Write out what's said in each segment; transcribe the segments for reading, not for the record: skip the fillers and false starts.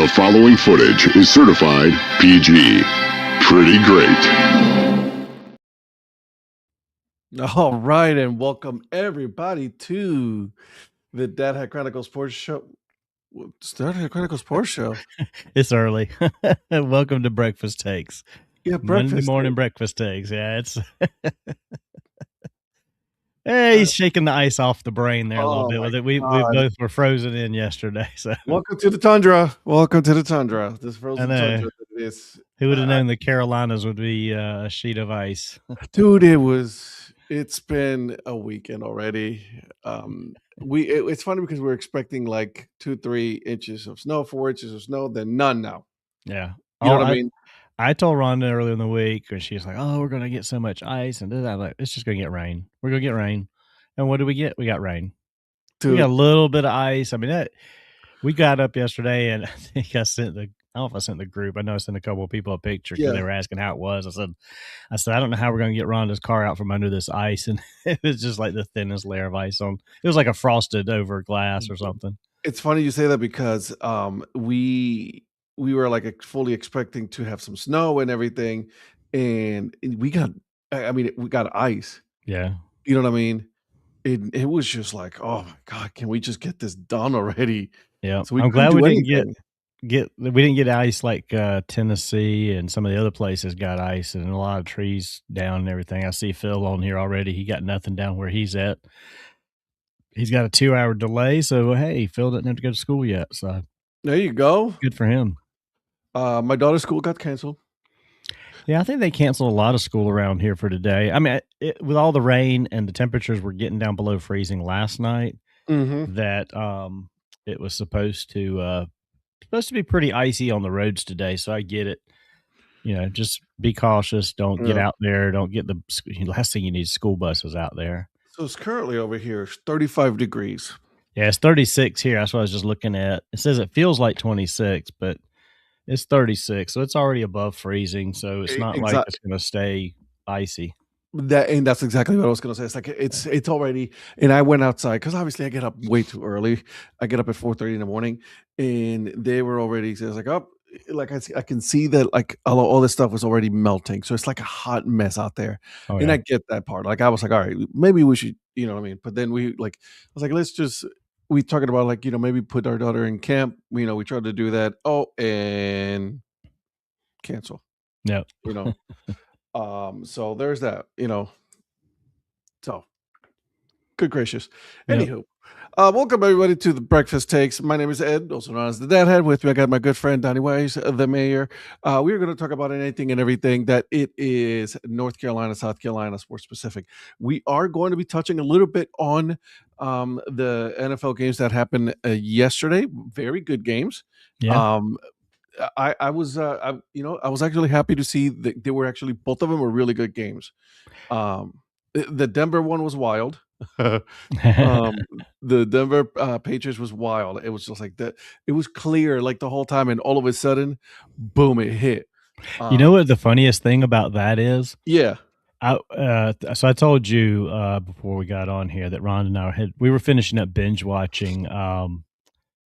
The following footage is certified PG. Pretty great. All right, and welcome everybody to the Dad Hat Chronicles Sports Show. Dad Hat Chronicles Sports Show. It's early. Welcome to Breakfast Takes. Yeah, Monday morning breakfast takes. Yeah, it's hey, he's shaking the ice off the brain there a little bit with it. We both were frozen in yesterday. So welcome to the tundra. Welcome to the tundra. This frozen tundra. Who would have known the Carolinas would be a sheet of ice? Dude, it's been a weekend already. It's funny because we're expecting like 2-3 inches of snow, 4 inches of snow, then none now. Yeah. You know what I mean? I told Rhonda earlier in the week, and she's like, "Oh, we're gonna get so much ice," and I'm like, "It's just gonna get rain. We're gonna get rain." And what do we get? We got rain. Dude. We got a little bit of ice. I mean, we got up yesterday, and I think I don't know if I sent the group. I know I sent a couple of people a picture because they were asking how it was. I said, I don't know how we're gonna get Rhonda's car out from under this ice, and it was just like the thinnest layer of ice on. It was like a frosted over glass or something. It's funny you say that because we were like fully expecting to have some snow and everything, and we got ice. Yeah, you know what I mean. It was just like, oh my god, can we just get this done already? Yeah, so I'm glad we didn't get ice like Tennessee and some of the other places got ice and a lot of trees down and everything. I see Phil on here already. He got nothing down where he's at. He's got a 2-hour delay, so hey, Phil doesn't have to go to school yet. So there you go. Good for him. My daughter's school got canceled. Yeah, I think they canceled a lot of school around here for today. I mean, with all the rain and the temperatures were getting down below freezing last night, that it was supposed to be pretty icy on the roads today. So I get it. You know, just be cautious. Don't get out there. Don't get the last thing you need is school buses out there. So it's currently over here. It's 35 degrees. Yeah, it's 36 here. That's what I was just looking at. It says it feels like 26, but it's 36, so it's already above freezing. So it's not like it's going to stay icy. That's exactly what I was going to say. It's like it's already. And I went outside because obviously I get up way too early. I get up at 4:30 in the morning, and they were already. So it's like like I can see that like all this stuff was already melting. So it's like a hot mess out there, and I get that part. Like I was like, all right, maybe we should, you know what I mean. But then I was like, let's just. We talking about like, maybe put our daughter in camp. We tried to do that. Oh, and cancel. Yeah. So there's that, So good gracious. Anywho, welcome everybody to the Breakfast Takes. My name is Ed, also known as the Dad Head. With me, I got my good friend Donnie Weiss, the mayor. We're going to talk about anything and everything that it is North Carolina, South Carolina, sports specific. We are going to be touching a little bit on the NFL games that happened yesterday. Very good games. Yeah. I was actually happy to see that they were actually, both of them were really good games. The Denver one was wild. The Denver Patriots was wild. It was just like that. It was clear like the whole time, and all of a sudden, boom, it hit. You know what the funniest thing about that is? Yeah. So I told you before we got on here that Ron and I we were finishing up binge watching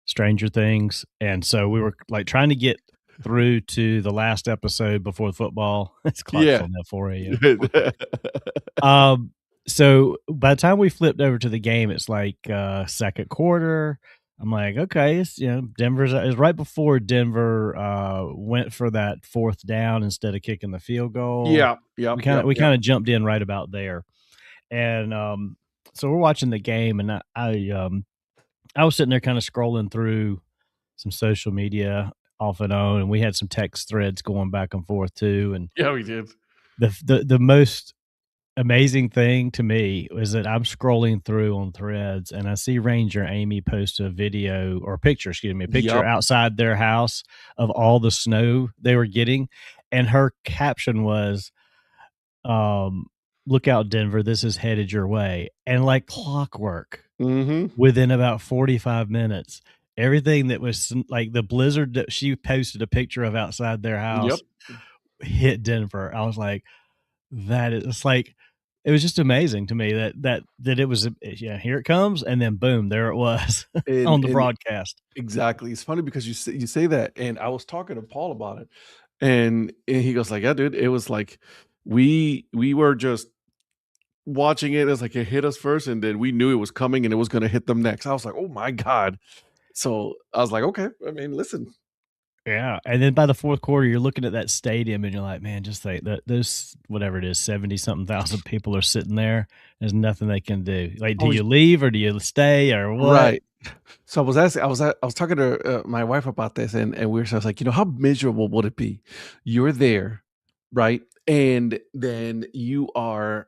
Stranger Things, and so we were like trying to get through to the last episode before the football. It's close on that 4 a.m. So by the time we flipped over to the game, it's like second quarter. I'm like, okay, it's Denver's. It was right before Denver went for that fourth down instead of kicking the field goal. Yeah. We kind of jumped in right about there, and so we're watching the game, and I was sitting there kind of scrolling through some social media off and on, and we had some text threads going back and forth too. And yeah, we did. The most amazing thing to me was that I'm scrolling through on threads, and I see Ranger Amy post a picture outside their house of all the snow they were getting, and her caption was, "Look out, Denver! This is headed your way." And like clockwork, within about 45 minutes, everything that was like the blizzard that she posted a picture of outside their house hit Denver. I was like, it's like it was just amazing to me that it was, yeah, here it comes, and then boom, there it was on the And broadcast. exactly. It's funny because you say that, and I was talking to Paul about it, and he goes like, "Yeah, dude, it was like we were just watching it as like it hit us first, and then we knew it was coming and it was gonna hit them next." I was like, "Oh my god!" So I was like, "Okay, I mean, listen, Yeah, and then by the fourth quarter, you're looking at that stadium, and you're like, "Man, just think that those whatever it is, 70 something thousand people are sitting there. There's nothing they can do. Like, do always you leave or do you stay or what?" right." So I was asking, I was talking to my wife about this, and we were just like, how miserable would it be? You're there, right, and then you're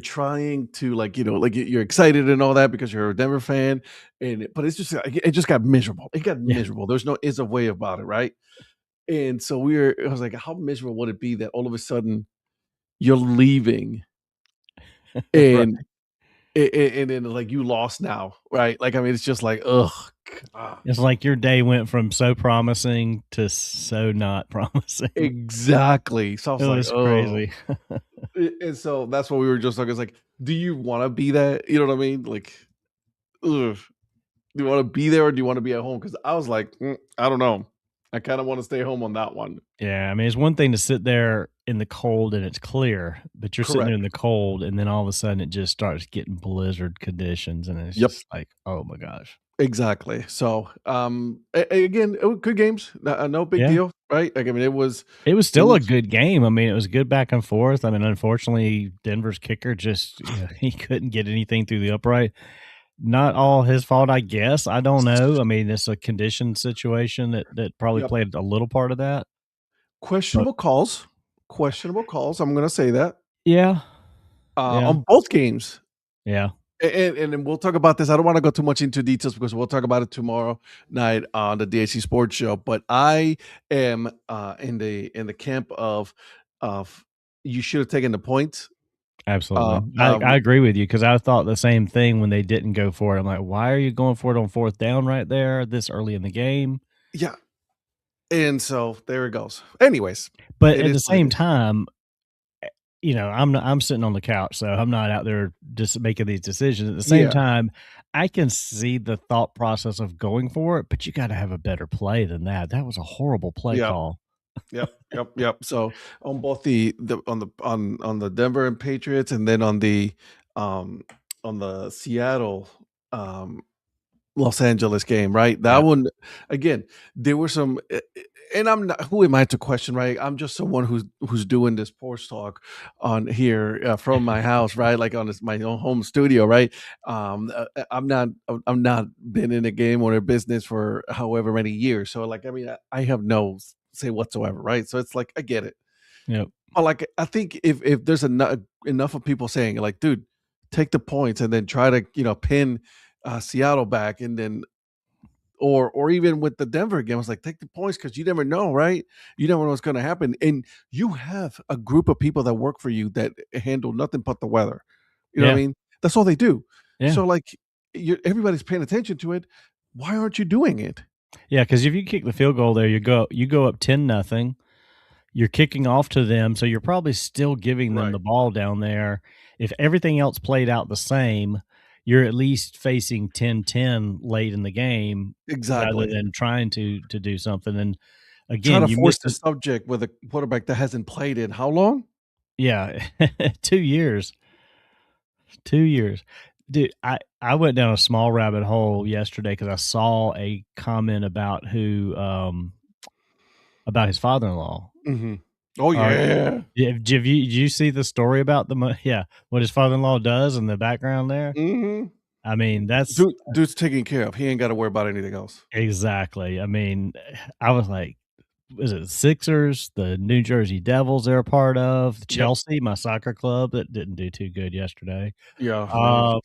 trying to like like you're excited and all that because you're a Denver fan, but it's just like, it just got miserable. It got Yeah, miserable. There's no is a way about it, right? And so I was like, how miserable would it be that all of a sudden you're leaving right. and and then like you lost now, right? Like I mean, it's just like ugh. God. It's like your day went from so promising to so not promising. Exactly. So I It was like, was oh, crazy. and so that's what we were just talking. It's like, do you want to be that? You know what I mean? Like, ugh. Do you wanna be there or do you wanna be at home? Because I was like, I don't know. I kinda wanna stay home on that one." Yeah, I mean, it's one thing to sit there in the cold and it's clear, but you're sitting there Correct. in the cold, and then all of a sudden it just starts getting blizzard conditions, and it's Yep. just like, "Oh my gosh." Exactly. So, again, good games. No big Yeah. deal, right? Like, I mean, It was it still a was good game. I mean, it was good back and forth. I mean, unfortunately, Denver's kicker just, he couldn't get anything through the upright. Not all his fault, I guess. I don't know. I mean, it's a condition situation that probably yep. played a little part of that. But Questionable calls. Questionable calls, I'm gonna say that, yeah, yeah, on both games. yeah, And then we'll talk about this. I don't wanna go too much into details because we'll talk about it tomorrow night on the DHC Sports Show, but I am, in the camp of you should have taken the points. absolutely. Uh, I um, agree with you because I thought the same thing when they didn't go for it. I'm like, why are you going for it on fourth down right there this early in the game? yeah, and so there it goes. Anyways, But it at is the what it same is. time, I'm sitting on the couch, so I'm not out there just making these decisions. At the same Yeah, time, I can see the thought process of going for it, but you gotta have a better play than that. That was a horrible play yep, call. yep. So on both on the Denver and Patriots, and then um on the Seattle um Los Angeles game, right? That Yeah, one again, there were some and I'm not who am I to question, right? I'm just someone who's doing this sports talk on here from my house, right? Like on my own home studio, right? I'm not been in a game or a business for however many years. So like I mean I have no say whatsoever, right? So it's like I get it. yep, But like I think if there's enough of people saying like, dude, take the points and then try to, pin Seattle back and then or even with the Denver game, I was like, take the points because you never know, right? You never know what's going to happen, and you have a group of people that work for you that handle nothing but the weather. You know what I yeah, mean? That's all they do. yeah, So like, everybody's paying attention to it. Why aren't you doing it? yeah. Because if you kick the field goal there, you go up 10-0. You're kicking off to them, so you're probably still giving them Right. the ball down there. If everything else played out the same, you're at least facing 10-10 late in the game rather Exactly. than trying to do something, and Trying again, to you force missed the it. subject with a quarterback that hasn't played in how long? Yeah, 2 years, 2 years. Dude, I went down a small rabbit hole yesterday because I saw a comment about his father-in-law. Mhm. Oh, Are yeah. Yeah, did you see the story about yeah, what his father-in-law does in the background there? Mhm. I mean, that's Dude's taken care of. He ain't gotta worry about anything else. exactly. I mean, I was like, was it the Sixers, the New Jersey Devils they're a part of, Yep. Chelsea, my soccer club that didn't do too good yesterday. Yeah, they Um,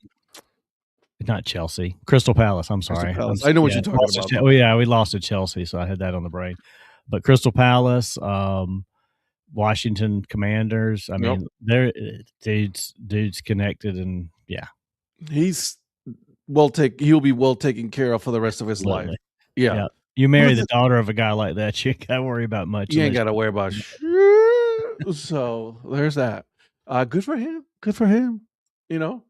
not Chelsea, Crystal Palace, I'm Crystal sorry. Palace. I know what Yeah, you're talking lost to about, though. Oh, yeah, we lost to Chelsea, so I had that on the brain. But Crystal Palace, Washington Commanders. I Yep. mean, they're dudes connected, and yeah, He's he'll be well taken care of for the rest of his life. absolutely. Yeah. Yeah, you Well, marry that's the it. daughter of a guy like that, you ain't gotta worry about much You ain't unless gotta you worry about yeah, shit. So, there's that. Good for him. Good for him. You know.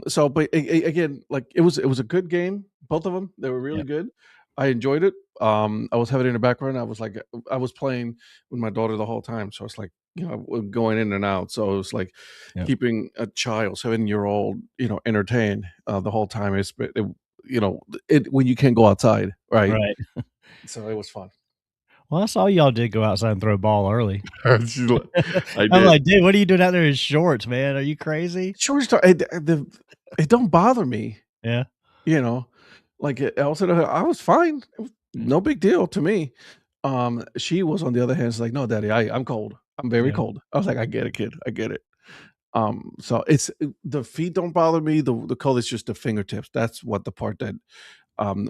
So, but again, like it was a good game. Both of them, they were really Yeah. good. I enjoyed it. I was having it in the background. I was like, I was playing with my daughter the whole time, so it's like going in and out. So it was like Yeah. keeping a child, 7-year-old, entertained the whole time. It when you can't go outside, right? Right. So it was fun. Well, I saw y'all did go outside and throw a ball early. I I'm did. like, "Dude, what are you doing out there in shorts, man? Are you crazy?" Short story. It don't bother me. Yeah. You know, like I was fine. It was Yeah. no big deal to me. She was on the other hand, it's like, no, daddy, I'm cold. I'm very Yeah. cold. I was like, I get it, kid. I get it. So the feet don't bother me. The cold is just the fingertips. That's what the part that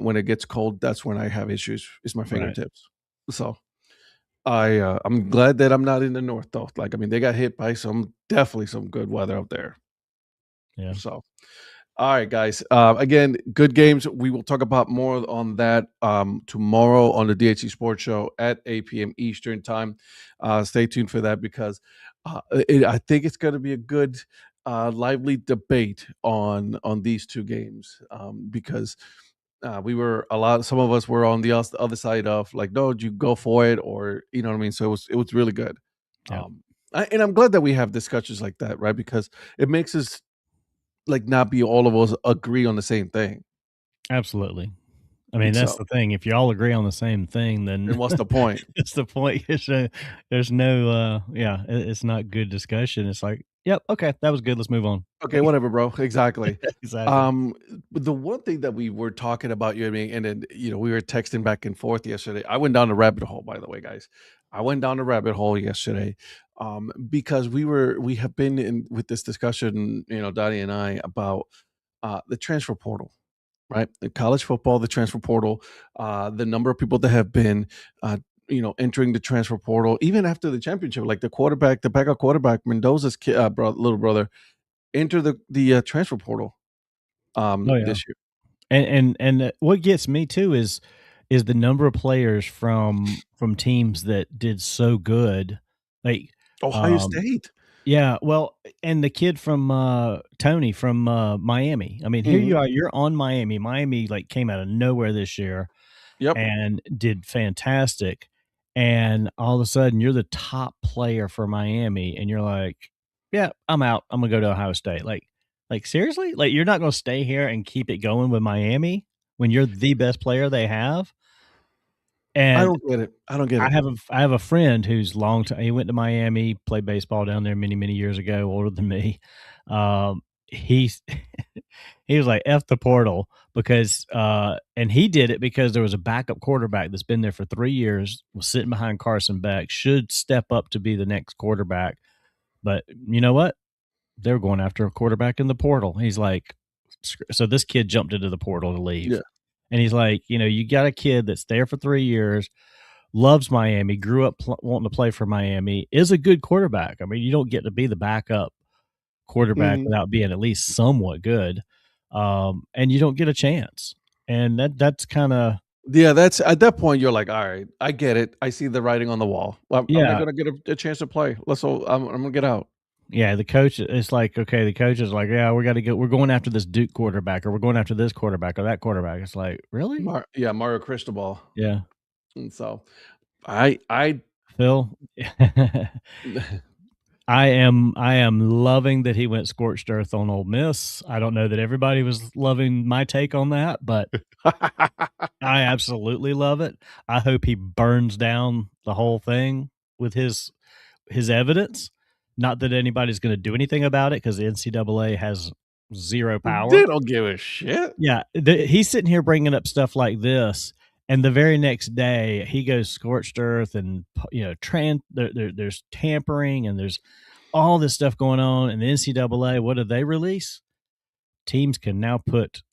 when it gets cold, that's when I have issues, is my Right. fingertips. So I'm glad that I'm not in the north though. Like, I mean, they got hit by definitely some good weather out there. Yeah. So all right, guys. Again, good games. We will talk about more on that tomorrow on the DHC Sports Show at 8 p.m. Eastern Time. Stay tuned for that because I think it's going to be a good, lively debate on these two games because some of us were on the other side of like, no, you go for it, or you know what I mean. So it was really good. Yeah. And I'm glad that we have discussions like that, right? Because it makes us like not be all of us agree on the same thing. Absolutely. I mean, that's So, the thing. If you all agree on the same thing, then and what's the point? it's the point. There's no, yeah, it's not good discussion. It's like, yep, okay, that was good. Let's move on. Okay, whatever, bro. Exactly. Exactly. Um, but the one thing that we were talking about, you know what I mean, and then we were texting back and forth yesterday. I went down the rabbit hole, by the way, guys. I went down the rabbit hole yesterday, because we have been in with this discussion, Donnie and I, about the transfer portal, right? In college football, the transfer portal, the number of people that have been, entering the transfer portal, even after the championship, like the backup quarterback, Mendoza's little brother, enter the transfer portal Oh yeah. this year. And what gets me too is the number of players from teams that did so good. Like, Ohio um, State. yeah, well, and the kid from, Tony from, Miami. I mean, here you Mhm. are, you're on Miami. Miami, like, came out of nowhere this year Yep. and did fantastic, and all of a sudden, you're the top player for Miami, and you're like, "Yeah, I'm out. I'm gonna go to Ohio State." Like, seriously? Like, you're not gonna stay here and keep it going with Miami when you're the best player they have? I And don't get it. I don't get I it. have a friend who's long time he went to Miami, played baseball down there many, many years ago, older than me. He's he was like, "F the portal," because, and he did it because there was a backup quarterback that's been there for 3 years, was sitting behind Carson Beck, should step up to be the next quarterback, but you know what? They're going after a quarterback in the portal. He's like, so this kid jumped into the portal to leave. Yeah. And he's like, you got a kid that's there for 3 years, loves Miami, grew up wanting to play for Miami, is a good quarterback. I mean, you don't get to be the backup quarterback Mhm. without being at least somewhat good, and you don't get a chance. And that's kind of, Yeah, that's at that point, you're like, "All right, I get it. I see the writing on the wall. I'm not yeah, gonna get a chance to play. I'm gonna get out." yeah. The coach, it's like, okay, the coach is like, yeah, we got to go. We're going after this Duke quarterback, or we're going after this quarterback or that quarterback. It's like, really? Mario Cristobal. Yeah, And so I Phil. I am loving that he went scorched earth on Ole Miss. I don't know that everybody was loving my take on that, but I absolutely love it. I hope he burns down the whole thing with his evidence. Not that anybody's going to do anything about it because the NCAA has zero they power. don't give a shit. Yeah, he's sitting here bringing up stuff like this, and the very next day he goes scorched earth, and there's tampering, and there's all this stuff going on. And the NCAA, what do they release? Teams can now put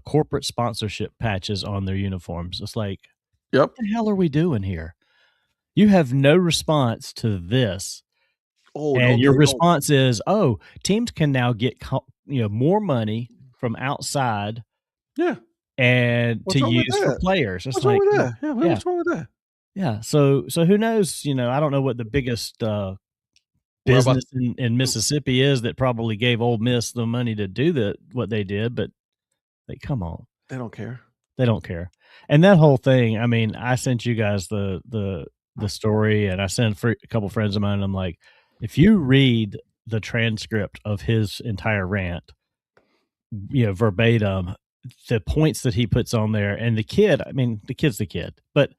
corporate sponsorship patches on their uniforms. It's like, Yep. what the hell are we doing here? You have no response to this, Oh, no, and your they don't. response is, "Oh, teams can now get more money from outside Yeah. and to What's wrong with use for that? players." It's What's wrong like, with yeah, that? Yeah, yeah, what's wrong with that? yeah. So who knows? I don't know what the biggest business in Mississippi is that probably gave Ole Miss the money to do what they did, but come on. They don't care. They don't care. And that whole thing, I mean, I sent you guys the story, and I sent a couple friends of mine, and I'm like, if you read the transcript of his entire rant, verbatim, the points that he puts on there, and the kid, I mean, the kid's the kid, but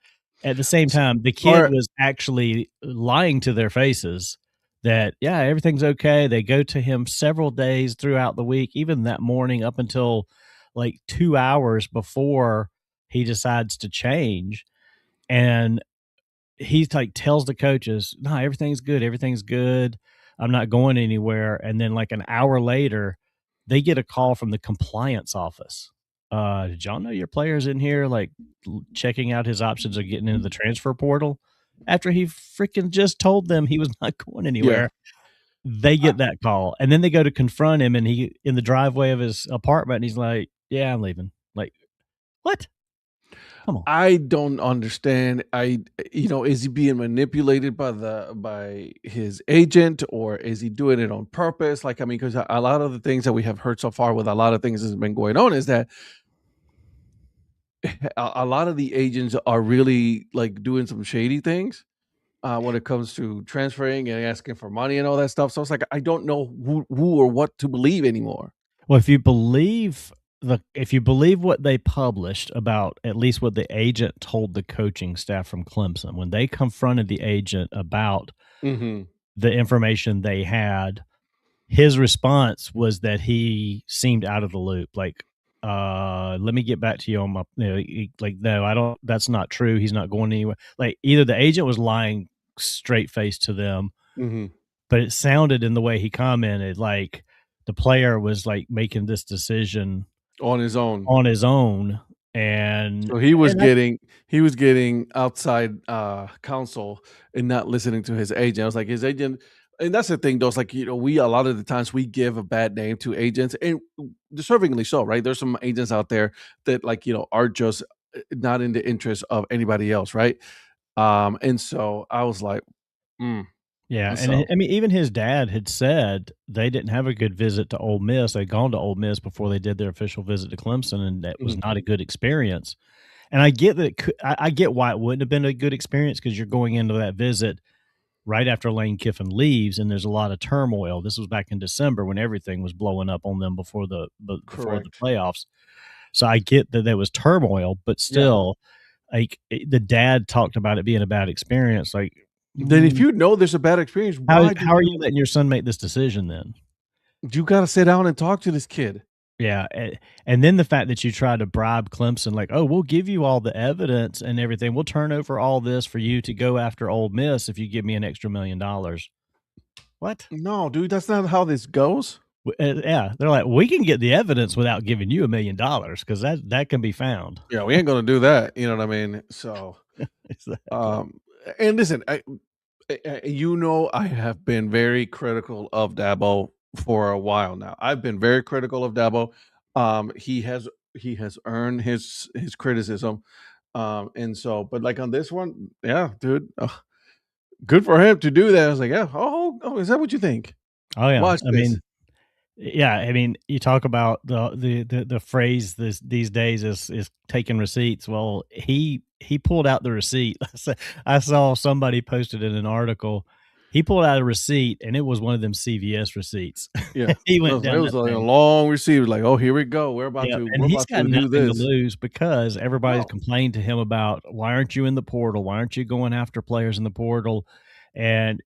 at the same time, the kid was actually lying to their faces that, yeah, everything's okay. They go to him several days throughout the week, even that morning up until like 2 hours before he decides to change. And he's like tells the coaches, no, everything's good. Everything's good. I'm not going anywhere. And then like an hour later, they get a call from the compliance office. Did y'all know your player's in here, like checking out his options of getting into the transfer portal after he freaking just told them he was not going anywhere? Yeah. They get that call, and then they go to confront him, and he in the driveway of his apartment, and he's like, yeah, I'm leaving. Like, what? Come on. I don't understand. Is he being manipulated by his agent, or is he doing it on purpose? Like, I mean, because a lot of the things that we have heard so far with a lot of things that's been going on is that a lot of the agents are really like doing some shady things when it comes to transferring and asking for money and all that stuff. So it's like I don't know who or what to believe anymore. Well, if you believe what they published about at least what the agent told the coaching staff from Clemson, when they confronted the agent about the information they had, his response was that he seemed out of the loop. Like, let me get back to you on my, like, no, I don't, that's not true. He's not going anywhere. Like, either the agent was lying straight face to them, but it sounded in the way he commented like the player was like making this decision on his own, and so he was getting outside counsel and not listening to his agent. I was like, his agent, and that's the thing, though. It's like, we a lot of the times we give a bad name to agents, and deservingly so, right? There's some agents out there that are just not in the interest of anybody else, right? And so I was like, yeah, and I mean, even his dad had said they didn't have a good visit to Ole Miss. They'd gone to Ole Miss before they did their official visit to Clemson, and that was not a good experience. And I get that I get why it wouldn't have been a good experience, because you're going into that visit right after Lane Kiffin leaves, and there's a lot of turmoil. This was back in December when everything was blowing up on them before the playoffs. So I get that there was turmoil, but still, like the dad talked about it being a bad experience. Like, then if there's a bad experience, how are you letting your son make this decision then? You got to sit down and talk to this kid. Yeah. And then the fact that you try to bribe Clemson, like, oh, we'll give you all the evidence and everything. We'll turn over all this for you to go after Ole Miss if you give me an extra $1 million. What? No, dude, that's not how this goes. Yeah. They're like, we can get the evidence without giving you $1 million, because that can be found. Yeah, we ain't going to do that. You know what I mean? So, exactly. And listen, I have been very critical of Dabo for a while now. I've been very critical of Dabo. He has earned his criticism, and so, but like on this one, yeah, dude, good for him to do that. I was like, yeah, oh, is that what you think? Oh yeah, I mean, yeah, I mean, you talk about the phrase these days is taking receipts. Well, he pulled out the receipt. I saw somebody posted in an article. He pulled out a receipt, and it was one of them CVS receipts. Yeah, he went down. It was like a long receipt. Like, oh, here we go. We're about to. And he's got nothing to lose, because everybody's complained to him about, why aren't you in the portal? Why aren't you going after players in the portal? And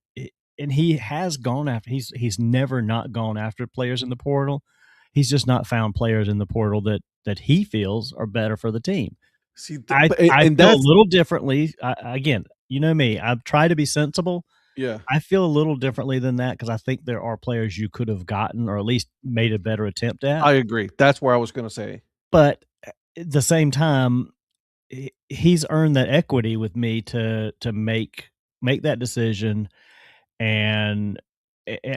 he has gone after. He's never not gone after players in the portal. He's just not found players in the portal that he feels are better for the team. See, I feel a little differently. Again, you know me. I try to be sensible. Yeah, I feel a little differently than that, because I think there are players you could have gotten, or at least made a better attempt at. I agree. That's where I was going to say. But at the same time, he's earned that equity with me to make that decision, and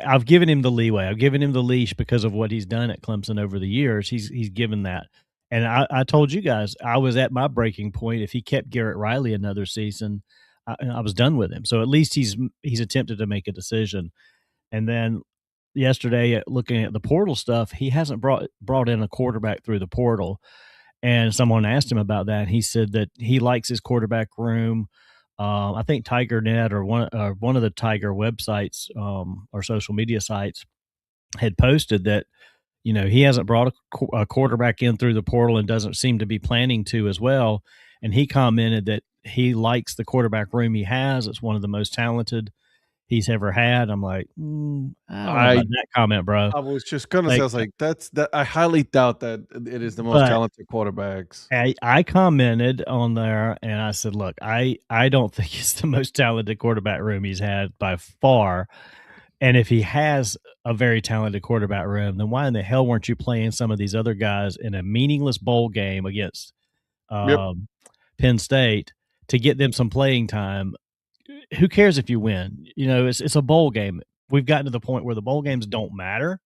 I've given him the leeway. I've given him the leash because of what he's done at Clemson over the years. He's given that. And I told you guys, I was at my breaking point. If he kept Garrett Riley another season, I was done with him. So at least he's attempted to make a decision. And then yesterday, looking at the portal stuff, he hasn't brought in a quarterback through the portal. And someone asked him about that. And he said that he likes his quarterback room. I think TigerNet or one of the Tiger websites or social media sites had posted that he hasn't brought a quarterback in through the portal and doesn't seem to be planning to as well. And he commented that he likes the quarterback room he has. It's one of the most talented he's ever had. I'm like, I don't know about I that comment, bro. I was just gonna say, I Like, was like, that I highly doubt that it is the most but talented quarterbacks. I commented on there and I said, look, I don't think it's the most talented quarterback room he's had by far. And if he has a very talented quarterback room, then why in the hell weren't you playing some of these other guys in a meaningless bowl game against Yep. um, Penn State to get them some playing time? Who cares if you win? It's a bowl game. We've gotten to the point where the bowl games don't matter.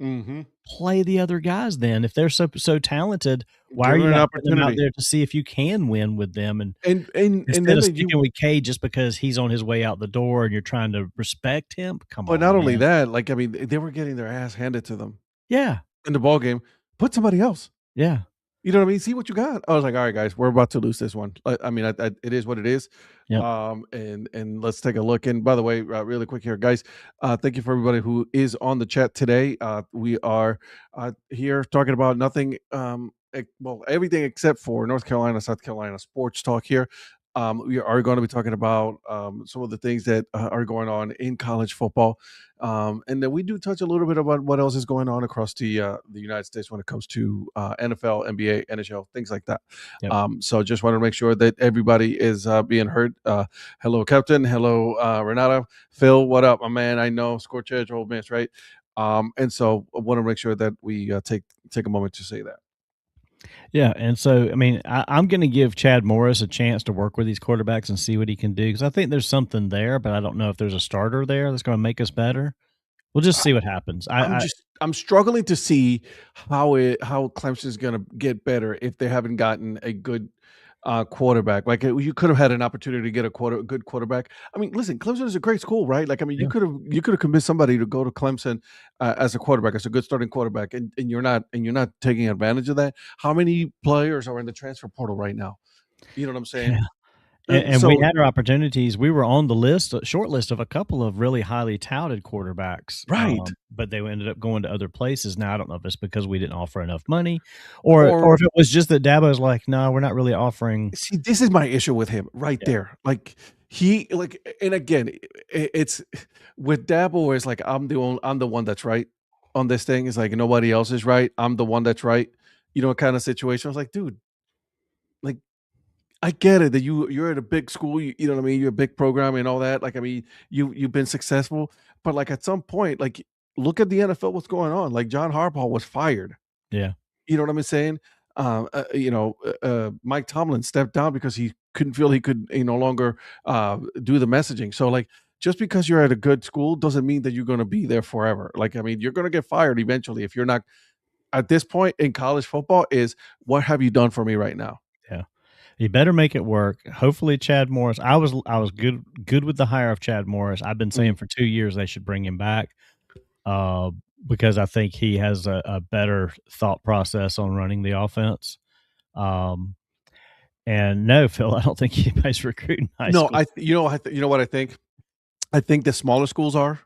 Mhm. Play the other guys then. If they're so talented, why are Give you her an not putting them out opportunity. there to see if you can win with them? And And instead then of that you sticking with Cade just because he's on his way out the door and you're trying to respect him, come but on, not only man. that, like, I mean, they were getting their ass handed to them Yeah, in the ball game. Put somebody else. yeah, You know what I mean? See what you got. I was like, all right, guys, we're about to lose this one. I mean, it is what it is. yep. And let's take a look. And by the way, really quick here, guys, thank you for everybody who is on the chat today. We are here talking about nothing, well, everything except for North Carolina, South Carolina sports talk here. We are going to be talking about some of the things that are going on in college football. And then we do touch a little bit about what else is going on across the United States when it comes to NFL, NBA, NHL, things like that. Yep. So just want to make sure that everybody is being heard. Hello, Captain. Hello, Renata. Phil, what up, my man? I know Scorch Edge, Old Miss, right? And so I want to make sure that we take a moment to say that. Yeah, and so, I mean, I'm gonna give Chad Morris a chance to work with these quarterbacks and see what he can do because I think there's something there, but I don't know if there's a starter there that's gonna make us better. We'll just see what happens. I'm struggling to see how Clemson's gonna get better if they haven't gotten a good quarterback. Like you could have had an opportunity to get a good quarterback. I mean, listen, Clemson is a great school, right? Like, I mean, Yeah. you could have convinced somebody to go to Clemson as a quarterback, as a good starting quarterback, and you're not taking advantage of that. How many players are in the transfer portal right now? You know what I'm saying? Yeah. And we So had our opportunities. We were on the list, short list of a couple of really highly touted quarterbacks, right. but they ended up going to other places. Now I don't know if it's because we didn't offer enough money, or Or if it was just that Dabo's like, no, we're not really offering. see, this is my issue with him right Yeah, there. Like he like, and again, it's with Dabo. It's like I'm the one that's right on this thing. It's like nobody else is right. I'm the one that's right. You know, kind of situation. I was like, dude, like I get it that you're at a big school. You know what I mean. You're a big program and all that. Like, I mean, you've been successful, but like at some point, like look at the NFL. What's going on? Like John Harbaugh was fired. yeah, You know what I'm saying? Mike Tomlin stepped down because he couldn't feel he could no longer do the messaging. So like just because you're at a good school doesn't mean that you're going to be there forever. Like I mean, you're going to get fired eventually if you're not at this point in college football is what have you done for me right now? yeah. You better make it work. Hopefully, Chad Morris. I was good with the hire of Chad Morris. I've been saying Mhm. for 2 years they should bring him back uh, because I think he has a better thought process on running the offense. Um, and no, Phil, I don't think anybody's recruiting high No, school. you know what I think? I think the smaller schools are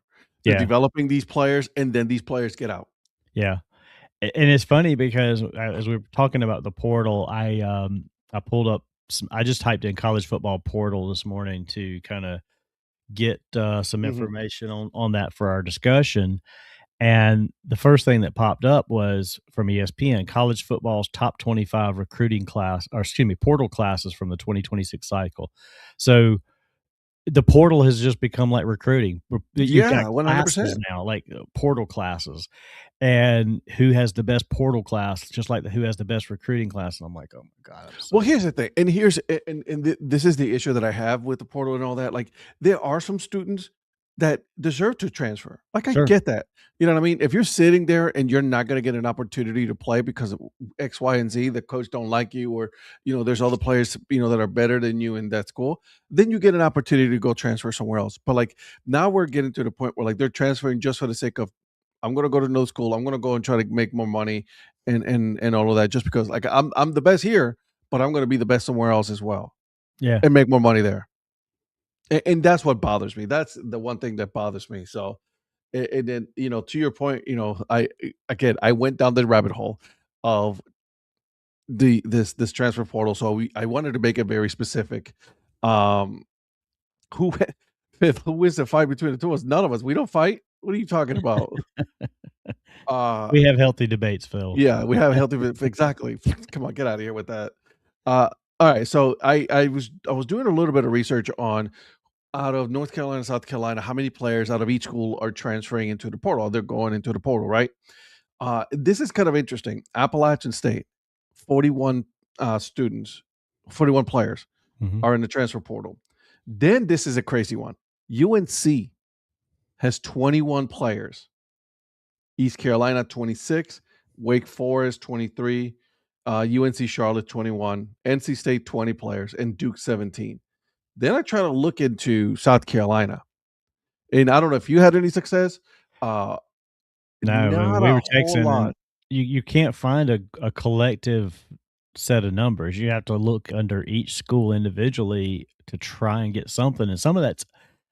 they're Yeah, developing these players and then these players get out. yeah. And it's funny because as we were talking about the portal, I pulled up I just typed in college football portal this morning to kind of get some Mhm. information on that for our discussion. And the first thing that popped up was from ESPN, college football's top 25 recruiting class, or excuse me, portal classes from the 2026 cycle. So the portal has just become like recruiting. You've got Yeah, classes 100%. now, like portal classes, and who has the best portal class, just like who has the best recruiting class. And I'm like, oh my god, I'm Well, so here's the thing, and this is the issue that I have with the portal and all that. Like, there are some students that deserve to transfer. Like, I Sure. get that. You know what I mean? If you're sitting there and you're not gonna get an opportunity to play because of X, Y, and Z, the coach don't like you, or, there's other players, that are better than you in that school, then you get an opportunity to go transfer somewhere else. But, like, now we're getting to the point where, like, they're transferring just for the sake of, "I'm gonna go to no school. I'm gonna go and try to make more money," and all of that, just because, like, I'm the best here, but I'm gonna be the best somewhere else as well Yeah. and make more money there. And that's what bothers me. That's the one thing that bothers me. So, and then, to your point, I went down the rabbit hole of this transfer portal. So I wanted to make it very specific. Um, who who wins the fight between the two of us? None of us. We don't fight. What are you talking about? Uh, We have healthy debates, Phil. yeah, we have healthy. Exactly. Come on, get out of here with that. Uh, all right. So I was doing a little bit of research on, out of North Carolina, South Carolina, how many players out of each school are transferring into the portal? They're going into the portal, right? This is kind of interesting. Appalachian State, 41 students, 41 players Mhm. are in the transfer portal. Then this is a crazy one. UNC has 21 players. East Carolina, 26. Wake Forest, 23. UNC Charlotte, 21. NC State, 20 players. And Duke, 17. Then I try to look into South Carolina. And I don't know if you had any success. Uh, No, when Not we a were whole texting, lot. and you can't find a collective set of numbers. You have to look under each school individually to try and get something, and some of that's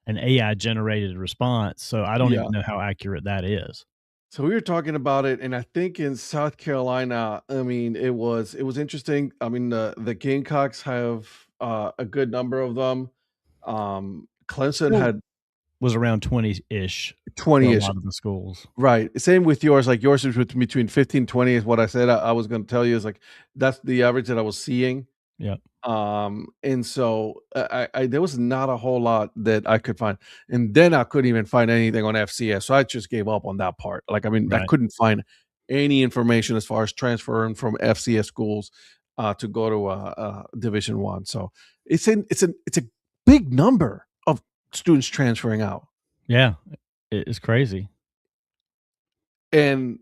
an AI generated response, so I don't Yeah. even know how accurate that is. So we were talking about it, and I think in South Carolina, I mean, it was interesting. I mean, the Gamecocks have a good number of them. Clemson Still had was around 20-ish for a 20-ish. lot of the schools. Right. Same with yours. Like, yours is between 15 and 20 is what I said. I was going to tell you, is like, that's the average that I was seeing. Yep, And so I there was not a whole lot that I could find, and then I couldn't even find anything on FCS, so I just gave up on that part. Like, I mean, I right. couldn't find any information as far as transferring from FCS schools to go to Division One. So it's a big number of students transferring out, Yeah, it's crazy. and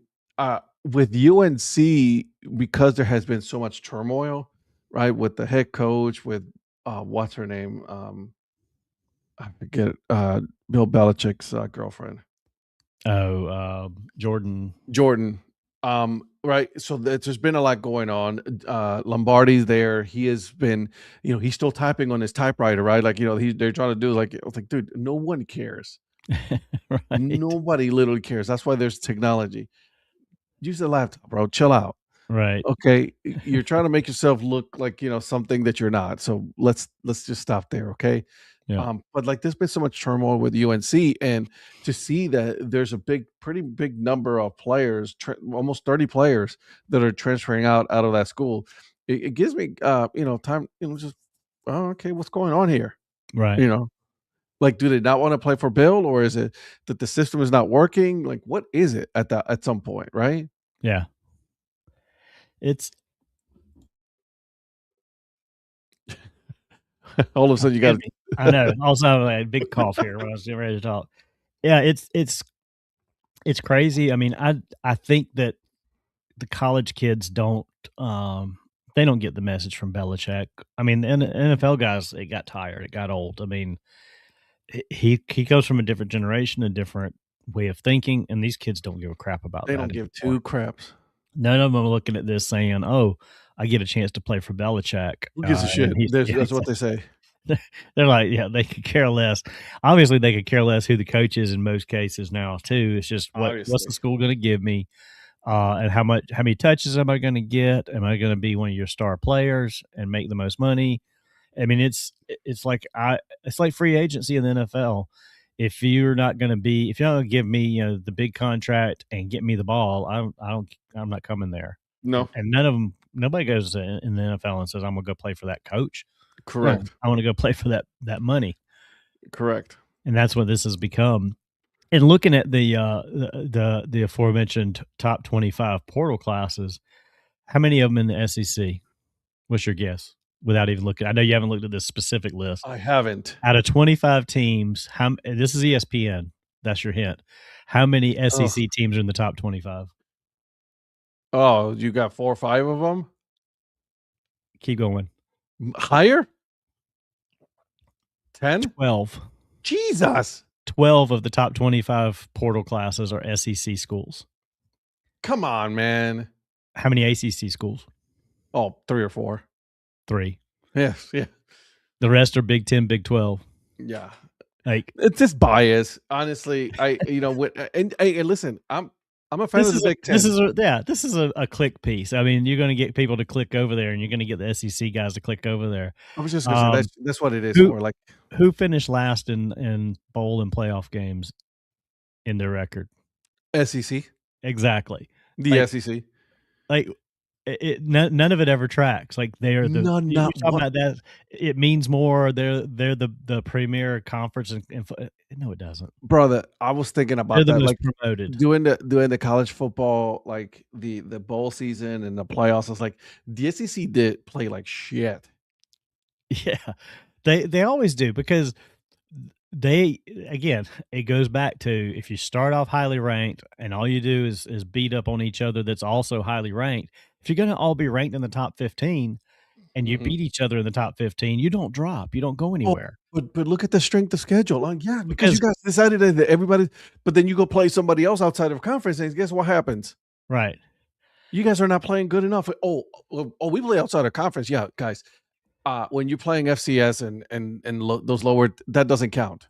with UNC, because there has been so much turmoil, right, with the head coach, with what's her name, I forget, Bill Belichick's, girlfriend, Oh, Jordan. Jordan. Right, so there's been a lot going on. Lombardi's there. He has been, he's still typing on his typewriter, right? Like, they're trying to do, like, I was like, dude, no one cares. Right, Nobody literally cares. That's why there's technology. Use the laptop, bro. Chill out. right. Okay, you're trying to make yourself look like, something that you're not. So let's just stop there, okay? Yep, But, like, there's been so much turmoil with UNC, and to see that there's a pretty big number of players, almost 30 players that are transferring out of that school, it gives me, time, just, oh, okay, what's going on here? right. You know, like, do they not want to play for Bill, or is it that the system is not working? Like, what is it at some point, right? Yeah. It's All of a sudden, you got excuse me. I know. Also, I had a big cough here when I was getting ready to talk. Yeah, it's crazy. I mean, I think that the college kids don't, they don't get the message from Belichick. I mean, the NFL guys, it got tired, it got old. I mean, he comes from a different generation, a different way of thinking, and these kids don't give a crap about they that don't give anymore. two craps. None of them are looking at this saying, "Oh, I get a chance to play for Belichick," Who gives a and shit? he's There's yeah, That's what they say. they're like, yeah, they could care less. Obviously, they could care less who the coach is in most cases now too. It's just what's the Obviously. school going to give me, and how many touches am I going to get? Am I going to be one of your star players and make the most money? I mean, it's like free agency in the NFL. If you're not going to be, if you're not going to give me, the big contract and get me the ball, I'm not coming there. No, And nobody goes in the NFL and says, I'm going to go play for that coach. No, correct, I want to go play for that money. correct. And that's what this has become. And looking at the aforementioned top 25 portal classes, how many of them in the SEC? What's your guess? without even looking. I know you haven't looked at this specific list. I haven't. Out of 25 teams, this is ESPN. That's your hint. How many SEC teams are in the top 25? Oh, you got 4 or 5 of them? Keep going. Higher? 10? 12. Jesus. 12 of the top 25 portal classes are SEC schools. Come on, man. How many ACC schools? Oh, 3 or 4. 3. Yes, yeah. The rest are Big 10, Big 12. Yeah. Like, it's just bias. Honestly, and listen, I'm a fan of the Big Ten. This is a click piece. I mean, you're going to get people to click over there, and you're going to get the SEC guys to click over there. I was just going to say that's what it is for. Like, who finished last in bowl and playoff games in their record? SEC. Exactly. The SEC. Like, none of it ever tracks. Like, they are the you're talking about that. It means more. They're the premier conference. No, it doesn't, brother. I was thinking about that. Like, promoted doing the college football, like the bowl season and the playoffs. It's like the SEC did play like shit. Yeah, they always do, because it goes back to, if you start off highly ranked and all you do is beat up on each other that's also highly ranked, if you're going to all be ranked in the top 15 and you beat each other in the top 15, you don't drop, you don't go anywhere. But look at the strength of schedule. Because you guys decided that everybody, but then you go play somebody else outside of conference, and guess what happens? Right. You guys are not playing good enough. We play outside of conference. Yeah, guys. When you're playing FCS and those lower, that doesn't count.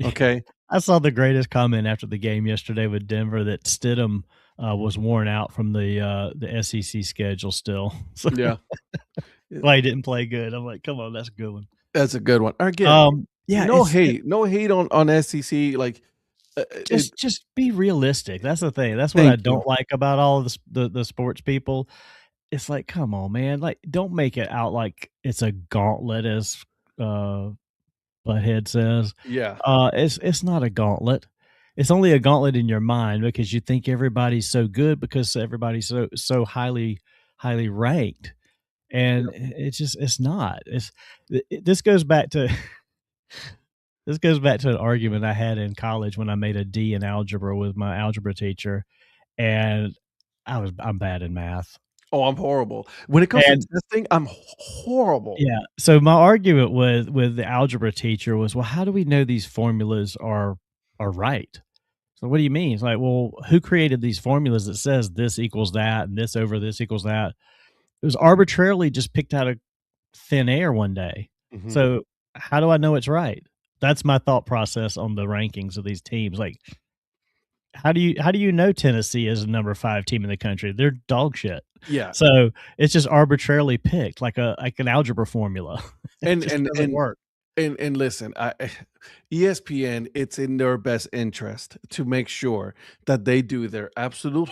Okay. I saw the greatest comment after the game yesterday with Denver, that Stidham was worn out from the SEC schedule still. So, yeah. Well, he didn't play good. I'm like, come on, that's a good one. That's a good one. Again, no hate on SEC. Like, just be realistic. That's the thing. That's what I don't like about all of the sports people. It's like, come on, man. Like, don't make it out like it's a gauntlet, as Butthead says. Yeah. It's not a gauntlet. It's only a gauntlet in your mind, because you think everybody's so good because everybody's so highly ranked. And it's not. This goes back to an argument I had in college when I made a D in algebra with my algebra teacher, and I'm bad in math. Oh, I'm horrible. When it comes to testing, I'm horrible. Yeah. So my argument with the algebra teacher was, well, how do we know these formulas are right? So what do you mean? It's like, well, who created these formulas that says this equals that and this over this equals that? It was arbitrarily just picked out of thin air one day. Mm-hmm. So how do I know it's right? That's my thought process on the rankings of these teams. Like, how do you know Tennessee is a number 5 team in the country? They're dog shit. Yeah. So it's just arbitrarily picked, like an algebra formula. And doesn't work. And listen, ESPN, it's in their best interest to make sure that they do their absolute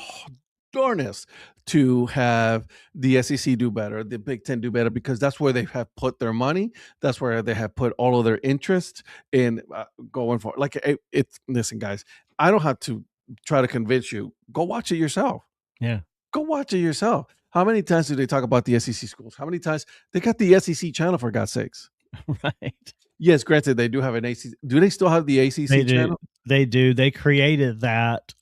darnest to have the SEC do better, the Big Ten do better, because that's where they have put their money. That's where they have put all of their interest in going for. Like, listen, guys, I don't have to try to convince you. Go watch it yourself. Yeah. Go watch it yourself. How many times do they talk about the SEC schools? How many times they got the SEC channel, for God's sakes? Right. Yes, granted, they do have an ACC. Do they still have the ACC channel? They do. They created that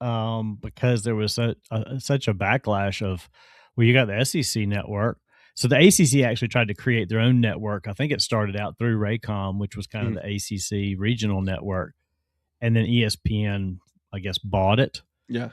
because there was such a backlash of, well, you got the SEC network. So the ACC actually tried to create their own network. I think it started out through Raycom, which was kind of the ACC regional network. And then ESPN, I guess, bought it. Yeah.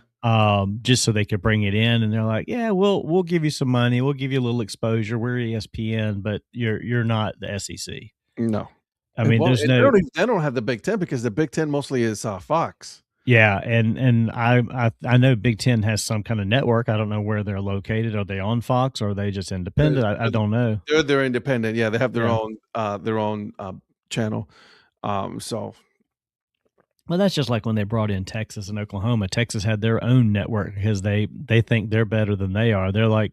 Just so they could bring it in, and they're like, yeah, we'll give you some money, we'll give you a little exposure. We're ESPN, but you're not the SEC. No, I mean, there's they don't have the Big Ten, because the Big Ten mostly is Fox. Yeah, and I know Big Ten has some kind of network. I don't know where they're located. Are they on Fox, or are they just independent? I don't know. They're independent. Yeah, they have their own channel. So. Well, that's just like when they brought in Texas and Oklahoma. Texas had their own network because they think they're better than they are. They're like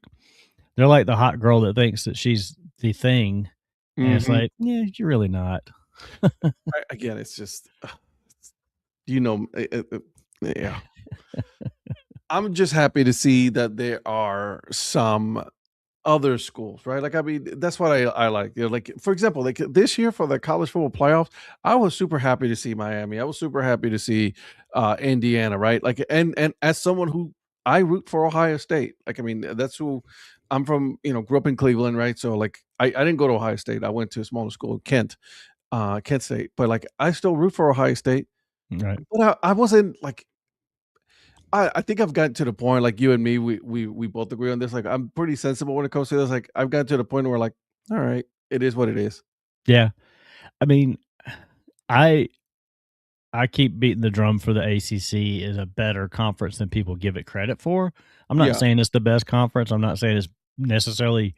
the hot girl that thinks that she's the thing, and it's like, yeah, you're really not. Again, it's just, yeah. I'm just happy to see that there are some other schools, right? Like, I mean, that's what I like. Like, for example, like this year for the college football playoffs, I was super happy to see Miami. I was super happy to see Indiana, right? Like, and as someone who I root for Ohio State, like, I mean, that's who I'm from. Grew up in Cleveland, right? So, like, I didn't go to Ohio State. I went to a smaller school, Kent State. But like, I still root for Ohio State. Right. But I wasn't like. I think I've gotten to the point, like you and me, we both agree on this. Like, I'm pretty sensible when it comes to this. Like, I've gotten to the point where, like, all right, it is what it is. Yeah. I mean, I keep beating the drum for the ACC is a better conference than people give it credit for. I'm not Yeah. saying it's the best conference. I'm not saying it's necessarily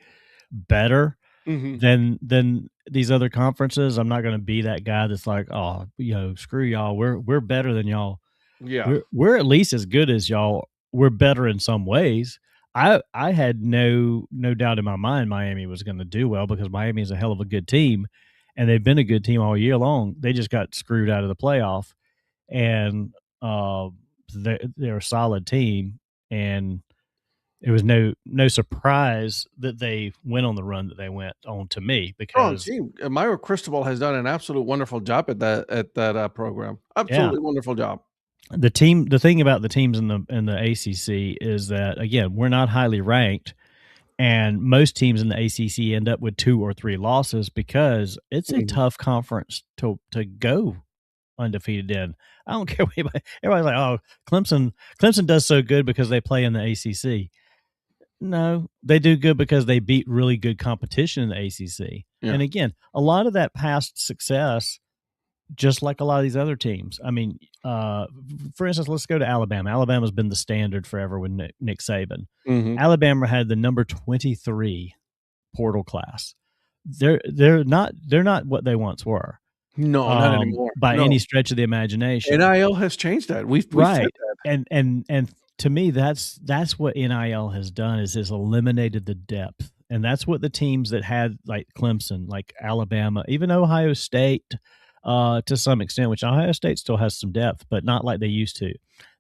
better Hmm. than these other conferences. I'm not going to be that guy that's like, oh, screw y'all. We're better than y'all. Yeah. We're at least as good as y'all. We're better in some ways. I had no doubt in my mind Miami was going to do well because Miami is a hell of a good team, and they've been a good team all year long. They just got screwed out of the playoff, and they're a solid team, and it was no surprise that they went on the run that they went on to me Strong because team. Myra Cristobal has done an absolute wonderful job at that program. yeah, Absolutely wonderful job. the thing about the teams in the ACC is that again we're not highly ranked, and most teams in the ACC end up with 2 or 3 losses because it's a Mhm. tough conference to go undefeated in. I don't care what everybody's like, oh, Clemson does so good because they play in the ACC. No, they do good because they beat really good competition in the ACC. Yeah. And again, a lot of that past success, just like a lot of these other teams. I mean, for instance, let's go to Alabama. Alabama's been the standard forever with Nick Saban. Hmm. Alabama had the number 23 portal class. They're not what they once were. No, not anymore. By No. any stretch of the imagination. NIL has changed that. We've said Right. that. And to me, that's what NIL has done is it's eliminated the depth. And that's what the teams that had like Clemson, like Alabama, even Ohio State, to some extent, which Ohio State still has some depth, but not like they used to.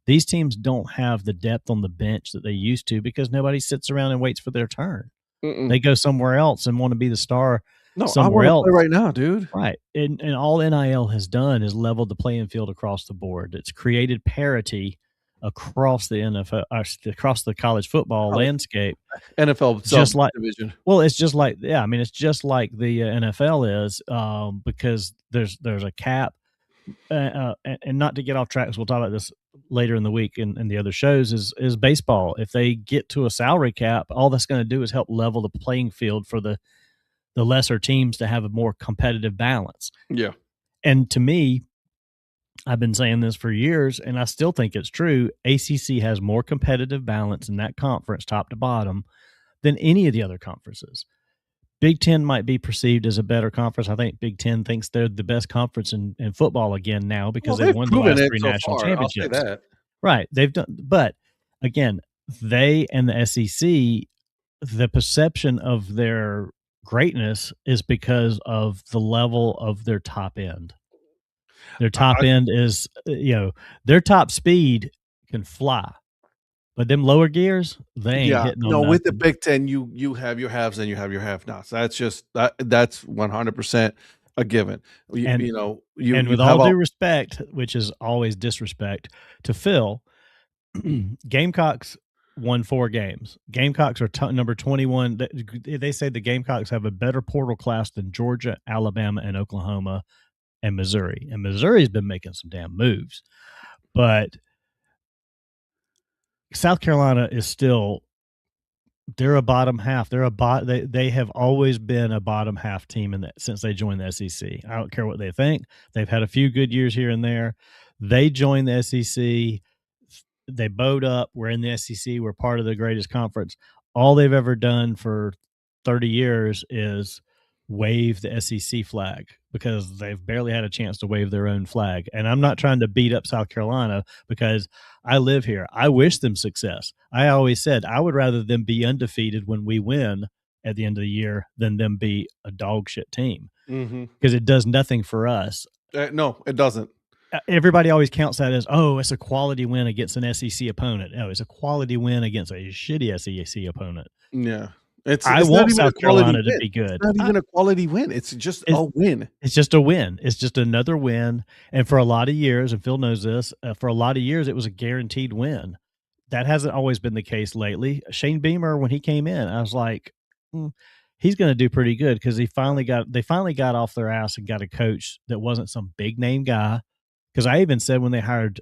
These teams don't have the depth on the bench that they used to because nobody sits around and waits for their turn. Mm-mm. They go somewhere else and want to be the star No, I somewhere want to else. play right now, dude. Right. And all NIL has done is leveled the playing field across the board. It's created parity across the NFL, across the college football landscape. NFL Just like division. well, it's just like I mean, it's just like the NFL is because there's a cap, and not to get off track, because we'll talk about this later in the week in the other shows. Is baseball? If they get to a salary cap, all that's going to do is help level the playing field for the lesser teams to have a more competitive balance. Yeah. And to me, I've been saying this for years, and I still think it's true. ACC has more competitive balance in that conference, top to bottom, than any of the other conferences. Big Ten might be perceived as a better conference. I think Big Ten thinks they're the best conference in football again now because they've won the last 3 national championships. I'll say that. Right. They've done, but again, they and the SEC, the perception of their greatness is because of the level of their top end. Their top end is, their top speed can fly, but them lower gears, they ain't hitting on nothing. With the Big Ten, you have your haves and you have your have-nots. That's just that's 100% a given. And with all due respect, which is always disrespect to Phil, Gamecocks won 4 games. Gamecocks are number 21. They say the Gamecocks have a better portal class than Georgia, Alabama, and Oklahoma and Missouri. And Missouri's been making some damn moves. But South Carolina is still, they're a bottom half. They have always been a bottom half team since they joined the SEC. I don't care what they think. They've had a few good years here and there. They joined the SEC. They bowed up. We're in the SEC. We're part of the greatest conference. All they've ever done for 30 years is wave the SEC flag because they've barely had a chance to wave their own flag. And I'm not trying to beat up South Carolina because I live here. I wish them success. I always said I would rather them be undefeated when we win at the end of the year than them be a dog shit team because it does nothing for us. No, it doesn't. Everybody always counts that as, oh, it's a quality win against an SEC opponent. No, it's a quality win against a shitty SEC opponent. Yeah. I It's not want even a South quality Carolina to win. be It's good. not even a quality win. It's just It's a win. it's just a win. It's just another win, and for a lot of years, and Phil knows this, for a lot of years, it was a guaranteed win. That hasn't always been the case lately. Shane Beamer, when he came in, I was like, "Mm, he's gonna do pretty good," 'cause they finally got off their ass and got a coach that wasn't some big name guy. Because I even said when they hired,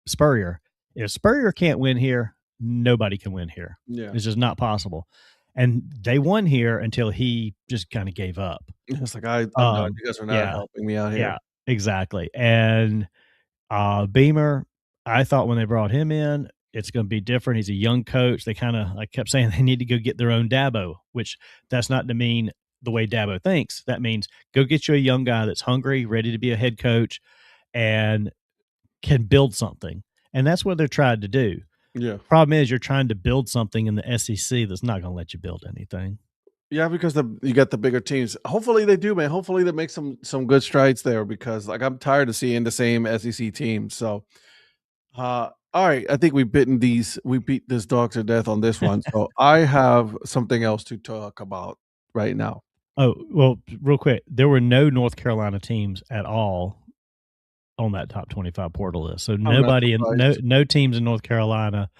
Spurrier, "If Spurrier can't win here, nobody can win here. Yeah. It's just not possible." And they won here until he just kinda gave up. It's like, I'm done. Um, You guys are not yeah, helping me out here. yeah, exactly, and, Beamer, I thought when they brought him in, it's gonna be different. He's a young coach. They kinda I kept saying they need to go get their own Dabo, which that's not to mean the way Dabo thinks. That means go get you a young guy that's hungry, ready to be a head coach, and can build something, and that's what they're trying to do. Yeah. Problem is you're trying to build something in the SEC that's not gonna let you build anything. Yeah, because you got the bigger teams. Hopefully they do, man. Hopefully they make some good strides there because like I'm tired of seeing the same SEC teams. So all right, I think we beat this dog to death on this one. So I have something else to talk about right now. Oh, well, real quick, there were no North Carolina teams at all on that top 25 portal list. So I'm not nobody in surprised. no teams in North Carolina,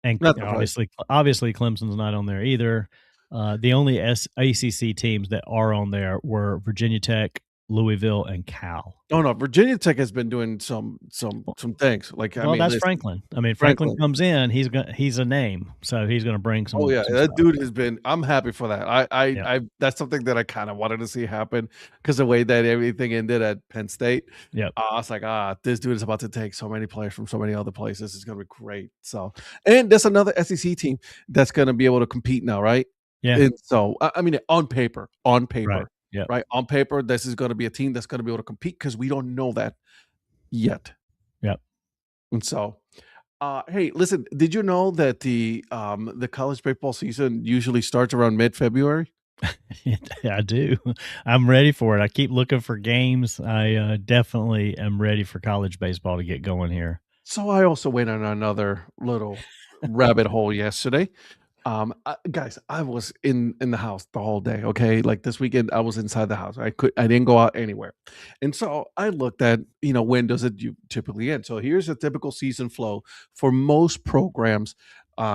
and Not surprised. obviously Clemson's not on there either. The only ACC teams that are on there were Virginia Tech, Louisville, and Cal. Oh no, Virginia Tech has been doing some things. Like I Well, mean, that's listen, Franklin. I mean, Franklin Franklin. comes in, he's a name, so he's going to bring Oh yeah, some that stuff. dude has been. I'm happy for that. Yeah, I that's something that I kind of wanted to see happen because the way that everything ended at Penn State, yep, I was like, this dude is about to take so many players from so many other places. It's gonna be great. So, and there's another SEC team that's gonna be able to compete now, right? yeah, And so, I mean, on right, paper, yep, right? On paper, this is gonna be a team that's gonna be able to compete because we don't know that yet. yep. And so, hey, listen, did you know that the college baseball season usually starts around mid-February? I do. I'm ready for it. I keep looking for games. I definitely am ready for college baseball to get going here. So I also went on another little rabbit hole yesterday. Guys, I was in the house the whole day. Okay, like this weekend, I was inside the house. I didn't go out anywhere, and so I looked at when does it you typically end. So here's a typical season flow for most programs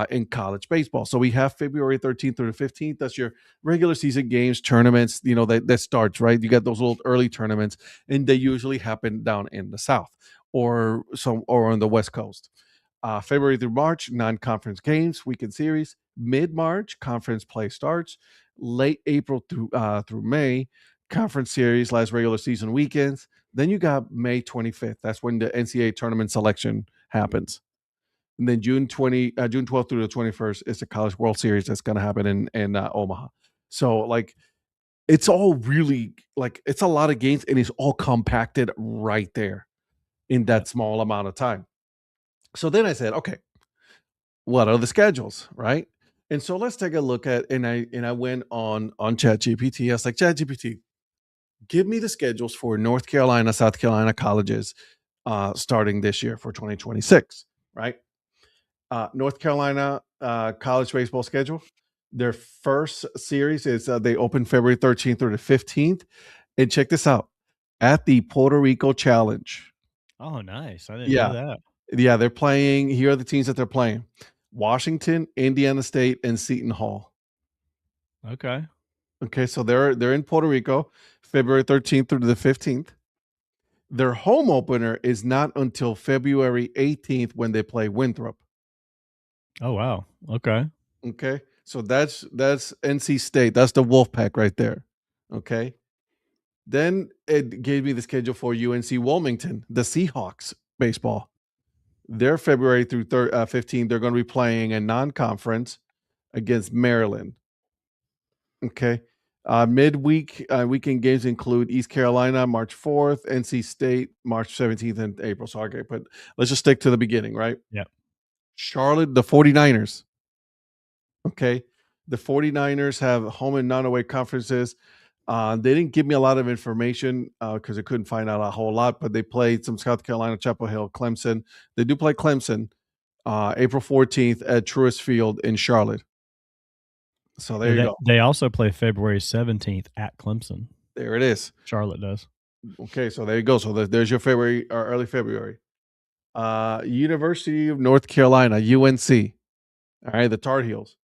in college baseball. So we have February 13th through the 15th. That's your regular season games, tournaments. That starts right. You got those little early tournaments, and they usually happen down in the South or on the West Coast. February through March, non-conference games, weekend series. Mid-March, conference play starts. Late April through May, conference series, last regular season weekends. Then you got May 25th. That's when the NCAA tournament selection happens. And then June 12th through the 21st is the College World Series that's going to happen in Omaha. So like it's all really like it's a lot of games and it's all compacted right there in Yep. that small amount of time. So then I said, okay, what are the schedules, right? And so let's take a look at and I went on ChatGPT. I was like, ChatGPT, give me the schedules for North Carolina, South Carolina colleges starting this year for 2026, right? North Carolina college baseball schedule. Their first series is they open February 13th through the 15th. And check this out at the Puerto Rico Challenge. Oh, nice. I didn't know Yeah, that. yeah, they're playing. Here are the teams that they're playing: Washington, Indiana State, and Seton Hall. Okay. Okay, so they're in Puerto Rico, February 13th through the 15th. Their home opener is not until February 18th when they play Winthrop. Oh, wow. Okay. Okay, so that's NC State. That's the Wolfpack right there. Okay, then it gave me the schedule for UNC Wilmington, the Seahawks baseball. They're February through 15th. They're going to be playing a non-conference against Maryland. Okay. Midweek weekend games include East Carolina March 4th, NC State March 17th, and April. So okay, but let's just stick to the beginning, right? Yep. Charlotte, the 49ers. Okay. The 49ers have home and non-away conferences. They didn't give me a lot of information because I couldn't find out a whole lot, but they played some South Carolina, Chapel Hill, Clemson. They do play Clemson April 14th at Truist Field in Charlotte. So there you go. They also play February 17th at Clemson. There it is. Charlotte does. Okay, so there you go. So there's your February or early February. University of North Carolina, UNC. All right, the Tar Heels.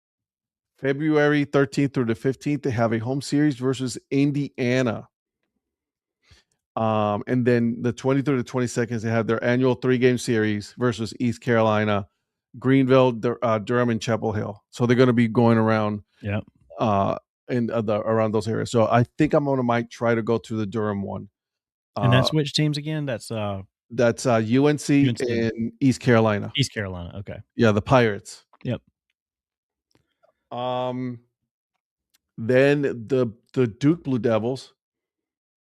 February 13th through the 15th, they have a home series versus Indiana. And then the 23rd to 22nd, they have their annual 3-game series versus East Carolina, Greenville, Durham, and Chapel Hill. So they're going to be going around, around those areas. So I think might try to go to the Durham one. And that's which teams again? That's UNC and East Carolina. East Carolina. Okay. Yeah, the Pirates. Yep. Then the Duke Blue Devils,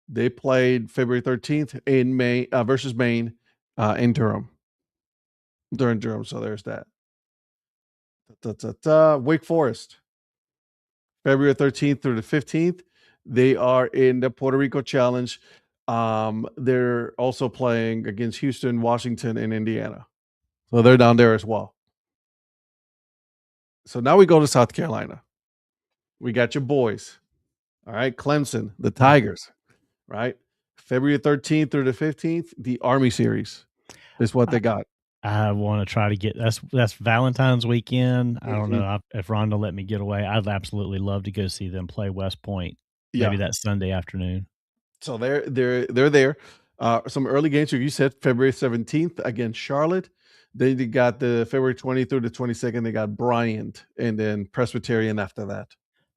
they played February 13th in May versus Maine in Durham. During Durham, so there's that. Wake Forest, February 13th through the 15th. They are in the Puerto Rico Challenge. They're also playing against Houston, Washington, and Indiana. So they're down there as well. So now we go to South Carolina. We got your boys. All right, Clemson, the Tigers, right? February 13th through the 15th, the Army Series is what they got. I want to try to get that's Valentine's weekend. I don't know if Rhonda will let me get away. I'd absolutely love to go see them play West Point. Maybe that Sunday afternoon. So they're there. Some early games. So you said February 17th against Charlotte. Then you got the February 20th through the 22nd. They got Bryant and then Presbyterian after that.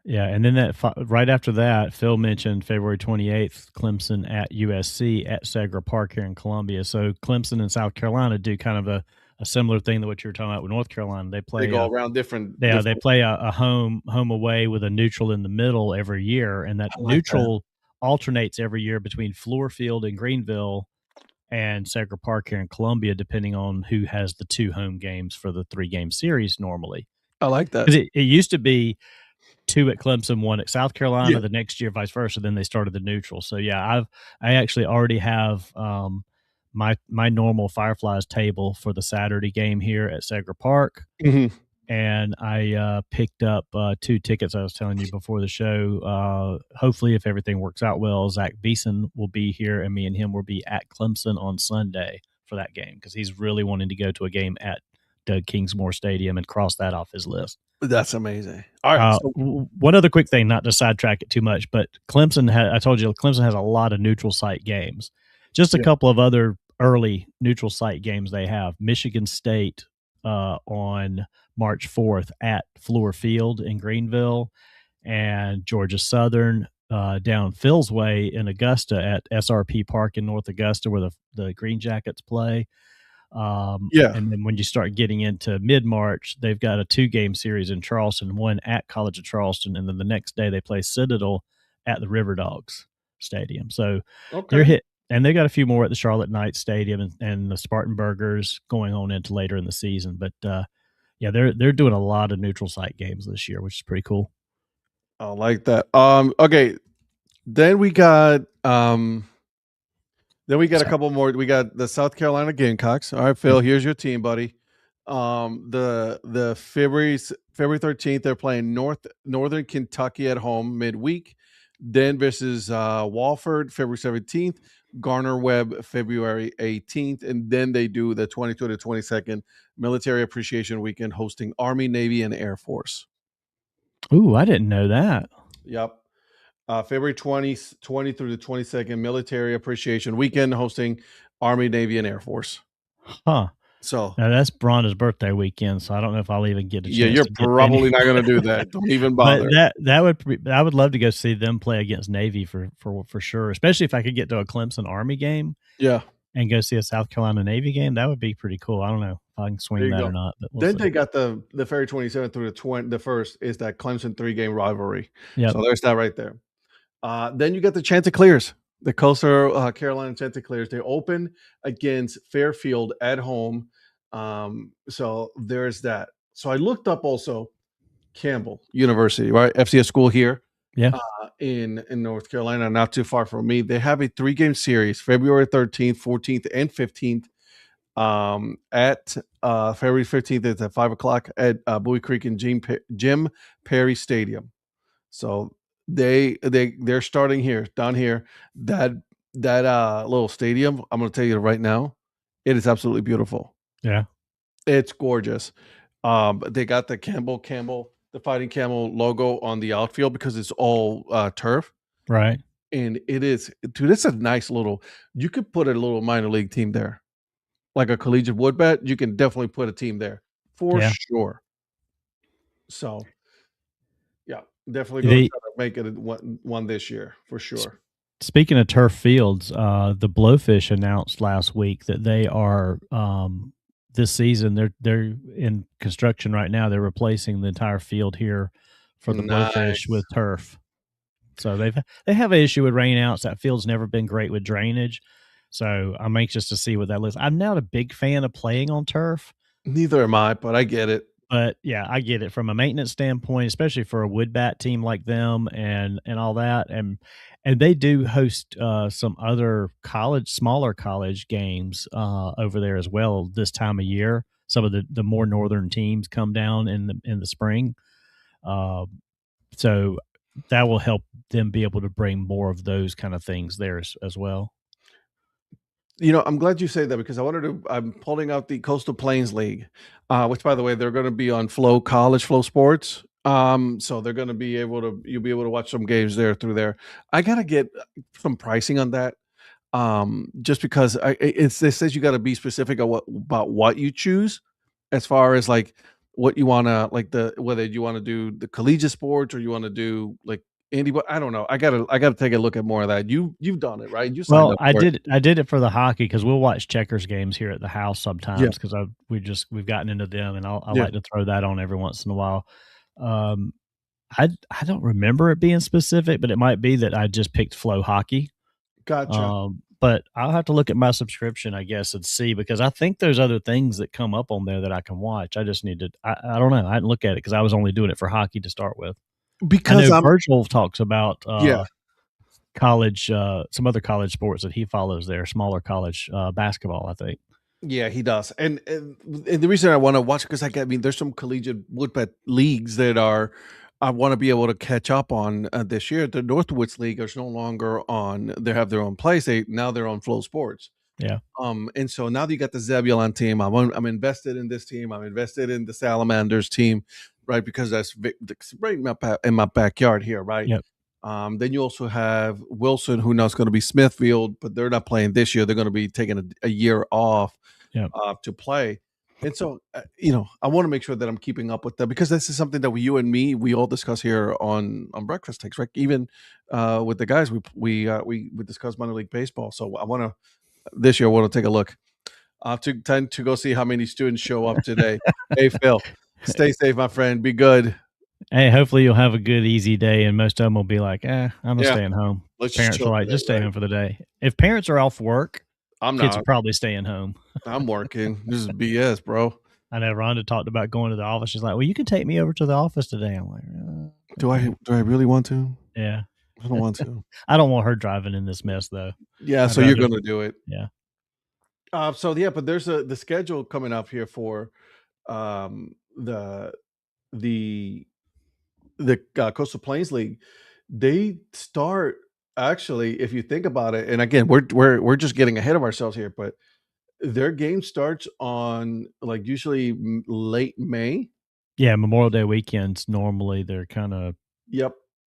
Yeah, and then right after that, Phil mentioned February 28th, Clemson at USC at Segra Park here in Columbia. So Clemson and South Carolina do kind of a similar thing to what you were talking about with North Carolina. They go around different. Yeah, they play a home away with a neutral in the middle every year, and that neutral alternates every year between Fluor Field in Greenville and Segra Park here in Columbia, depending on who has the 2 home games for the 3-game series normally. I like that. Because it used to be 2 at Clemson, 1 at South Carolina, the next year, vice versa. Then they started the neutral. So yeah, I actually already have my normal Fireflies table for the Saturday game here at Segra Park. And I picked up 2 tickets I was telling you before the show. Hopefully, if everything works out well, Zach Beeson will be here, and me and him will be at Clemson on Sunday for that game because he's really wanting to go to a game at Doug Kingsmore Stadium and cross that off his list. That's amazing. All right. One other quick thing, not to sidetrack it too much, but Clemson I told you, Clemson has a lot of neutral site games. Just a couple of other early neutral site games they have. Michigan State on March 4th at Fluor Field in Greenville, and Georgia Southern down Phil's Way in Augusta at SRP Park in North Augusta where the Green Jackets play. And then when you start getting into mid-March, they've got a 2-game series in Charleston, one at College of Charleston, and then the next day they play Citadel at the River Dogs Stadium. So they're hit, and they got a few more at the Charlotte Knights Stadium and the Spartanburgers going on into later in the season. But yeah, they're doing a lot of neutral site games this year, which is pretty cool. I like that. Okay, then we got a couple more. We got the South Carolina Gamecocks. All right, Phil, here's your team, buddy. The February 13th, they're playing Northern Kentucky at home midweek. Then versus Walford, February 17th. Garner Webb, February 18th. And then they do the 22nd to 22nd Military Appreciation Weekend hosting Army, Navy, and Air Force. Ooh, I didn't know that. Yep. February 20 through the 22nd Military Appreciation Weekend hosting Army, Navy, and Air Force. Huh. So now that's Bronda's birthday weekend, so I don't know if I'll even get a chance. Yeah, you're probably not going to do that. Don't even bother. But I would love to go see them play against Navy for sure, especially if I could get to a Clemson Army game. Yeah. And go see a South Carolina Navy game. That would be pretty cool. I don't know if I can swing that or not. But then they got the February 27th through the 1st is that Clemson 3-game rivalry. Yeah. So there's that right there. Then you got the Chanticleers, the Coastal Carolina Chanticleers. They open against Fairfield at home. So there's that. So I looked up also Campbell University, right? FCS school here. Yeah. In North Carolina, not too far from me. They have a 3-game series, February 13th, 14th, and 15th. at February 15th. It's at 5 o'clock at Bowie Creek and Jim Perry Stadium. So they're starting here down here. That little stadium, I'm going to tell you right now, it is absolutely beautiful. Yeah. It's gorgeous. They got the the Fighting Camel logo on the outfield because it's all turf. Right. And it is, dude, it's a nice little, you could put a little minor league team there. Like a collegiate wood bat, you can definitely put a team there for sure. So, yeah, definitely going to try to make it one this year for sure. Speaking of turf fields, the Blowfish announced last week that they are this season they're in construction right now. They're replacing the entire field here for the Blowfish with turf. So they have an issue with rainouts. That field's never been great with drainage. So I'm anxious to see what that looks. I'm not a big fan of playing on turf. Neither am I, but I get it. But yeah, I get it from a maintenance standpoint, especially for a wood bat team like them and all that. And they do host some other smaller college games over there as well this time of year. Some of the more northern teams come down in the spring. So that will help them be able to bring more of those kind of things there as well. You know, I'm glad you say that because I'm pulling out the Coastal Plains League, which by the way, they're going to be on Flow Sports. So they're going to be you'll be able to watch some games there through there. I got to get some pricing on that. Just because it says you got to be specific about what you choose as far as like what you want to whether you want to do the collegiate sports or you want to do like anybody. I don't know. I gotta take a look at more of that. You've done it, right? You signed up for it. I did it for the hockey because we'll watch Checkers games here at the house sometimes because we've gotten into them and I like to throw that on every once in a while. I don't remember it being specific, but it might be that I just picked Flow Hockey. Gotcha. But I'll have to look at my subscription, I guess, and see because I think there's other things that come up on there that I can watch. I just need to. I don't know. I didn't look at it because I was only doing it for hockey to start with. Because Virgil talks about college, some other college sports that he follows there, smaller college basketball, I think. Yeah, he does. And the reason I want to watch it because I mean, there's some collegiate woodbat leagues that I want to be able to catch up on this year. The Northwoods League is no longer on. They have their own place. Now they're on Flow Sports. Yeah. And so now that you got the Zebulon team, I'm invested in this team. I'm invested in the Salamanders team, right? Because that's right in my backyard here, right? Yep. Then you also have Wilson, who now is going to be Smithfield, but they're not playing this year. They're going to be taking a year off to play. And so, I want to make sure that I'm keeping up with them because this is something that you and me, we all discuss here on Breakfast Takes, right? Even with the guys, we discuss minor league baseball. So this year, I want to take a look. I have to go see how many students show up today. Hey, Phil, stay safe, my friend. Be good. Hey, hopefully you'll have a good, easy day, and most of them will be like, I'm staying home. Parents are like, just stay home for the day. If parents are off work, kids are probably staying home. I'm working. This is BS, bro. I know Rhonda talked about going to the office. She's like, well, you can take me over to the office today. I'm like, do I really want to? Yeah. I don't want to. I don't want her driving in this mess, though. Yeah, so you're going to do it. Yeah. But there's the schedule coming up here for the Coastal Plains League. They start actually, if you think about it, and again, we're just getting ahead of ourselves here, but their game starts on like usually late May. Yeah, Memorial Day weekends normally they're kind of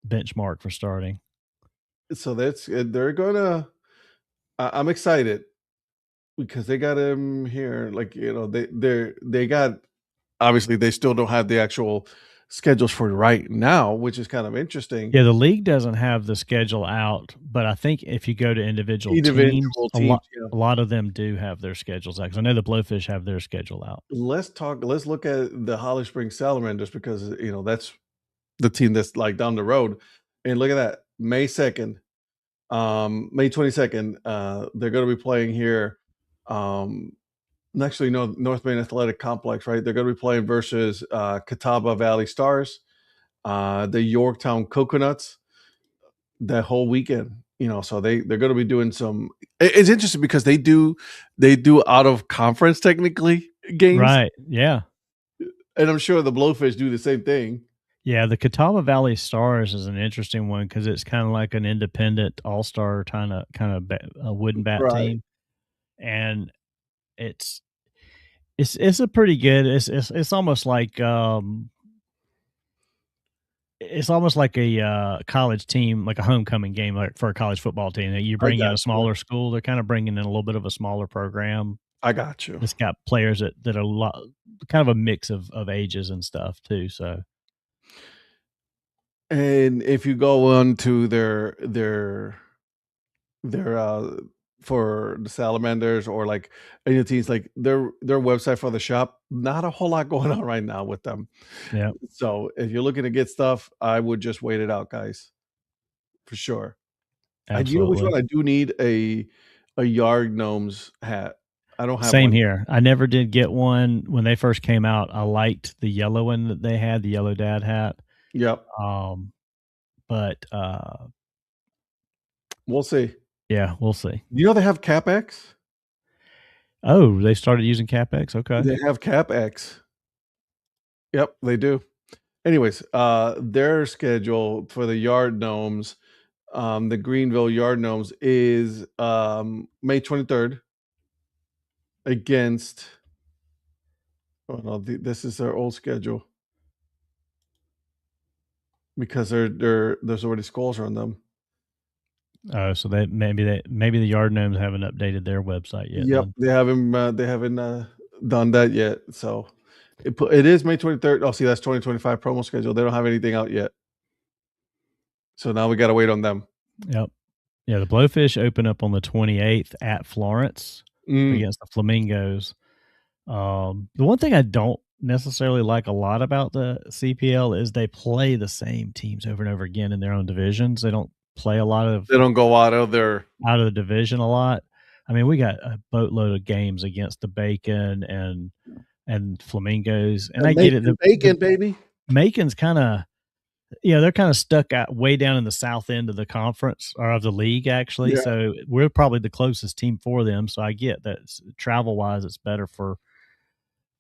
benchmark for starting. So they're gonna. I'm excited because they got him here. Like they got. Obviously, they still don't have the actual schedules for right now, which is kind of interesting. Yeah, the league doesn't have the schedule out, but I think if you go to individual teams, a lot of them do have their schedules out. Because I know the Blowfish have their schedule out. Let's look at the Holly Springs Salamanders because that's the team that's like down the road. And look at that, May 2nd, May 22nd. They're going to be playing here. Actually, no, North Main Athletic Complex, right? They're going to be playing versus Catawba Valley Stars, the Yorktown Coconuts, that whole weekend. So they're going to be doing some. It's interesting because they do out of conference technically games, Right? Yeah, and I'm sure the Blowfish do the same thing. yeah. The Catawba Valley Stars is an interesting one because it's kind of like an independent all star kind of a wooden bat Right. team, and it's it's a pretty good. It's almost like it's almost like a college team, like a homecoming game, like for a college football team. That you I bring in got a you. smaller school, they're kind of bringing in a little bit of a smaller program. I got you. It's got players that are a lot, kind of a mix of ages and stuff too. So And if you go on to their for the Salamanders or like any teams, like their website for the shop, not a whole lot going on right now with them. yeah, So if you're looking to get stuff, I would just wait it out, guys, for sure. You know which absolutely. one I do need a Yard Gnomes hat. I don't have Same one. here. I never did get one when they first came out. I liked the yellow one that they had, the yellow dad hat. Yep, Um, but we'll see. yeah, we'll see. They have CapX? Oh, they started using CapEx. Okay. They have CapX. Yep, they do. Anyways, their schedule for the Yard Gnomes, the Greenville Yard Gnomes is May 23rd against. Oh no, this is their old schedule because there's already scores on them. Oh, so maybe the Yard Gnomes haven't updated their website yet. Yep, Then they haven't done that yet. So it is May 23rd. Oh, see, that's 2025 promo schedule. They don't have anything out yet. So now we got to wait on them. yep. Yeah, the Blowfish open up on the 28th at Florence against the Flamingos. The one thing I don't necessarily like a lot about the CPL is they play the same teams over and over again in their own divisions. They don't play a lot of They don't go out of their. out of the division a lot. I mean, we got a boatload of games against the Bacon and Flamingos, and I get it. Bacon, baby. Macon's kind of, they're kind of stuck out way down in the south end of the conference or of the league, actually. Yeah. So we're probably the closest team for them. So I get that travel wise, it's better for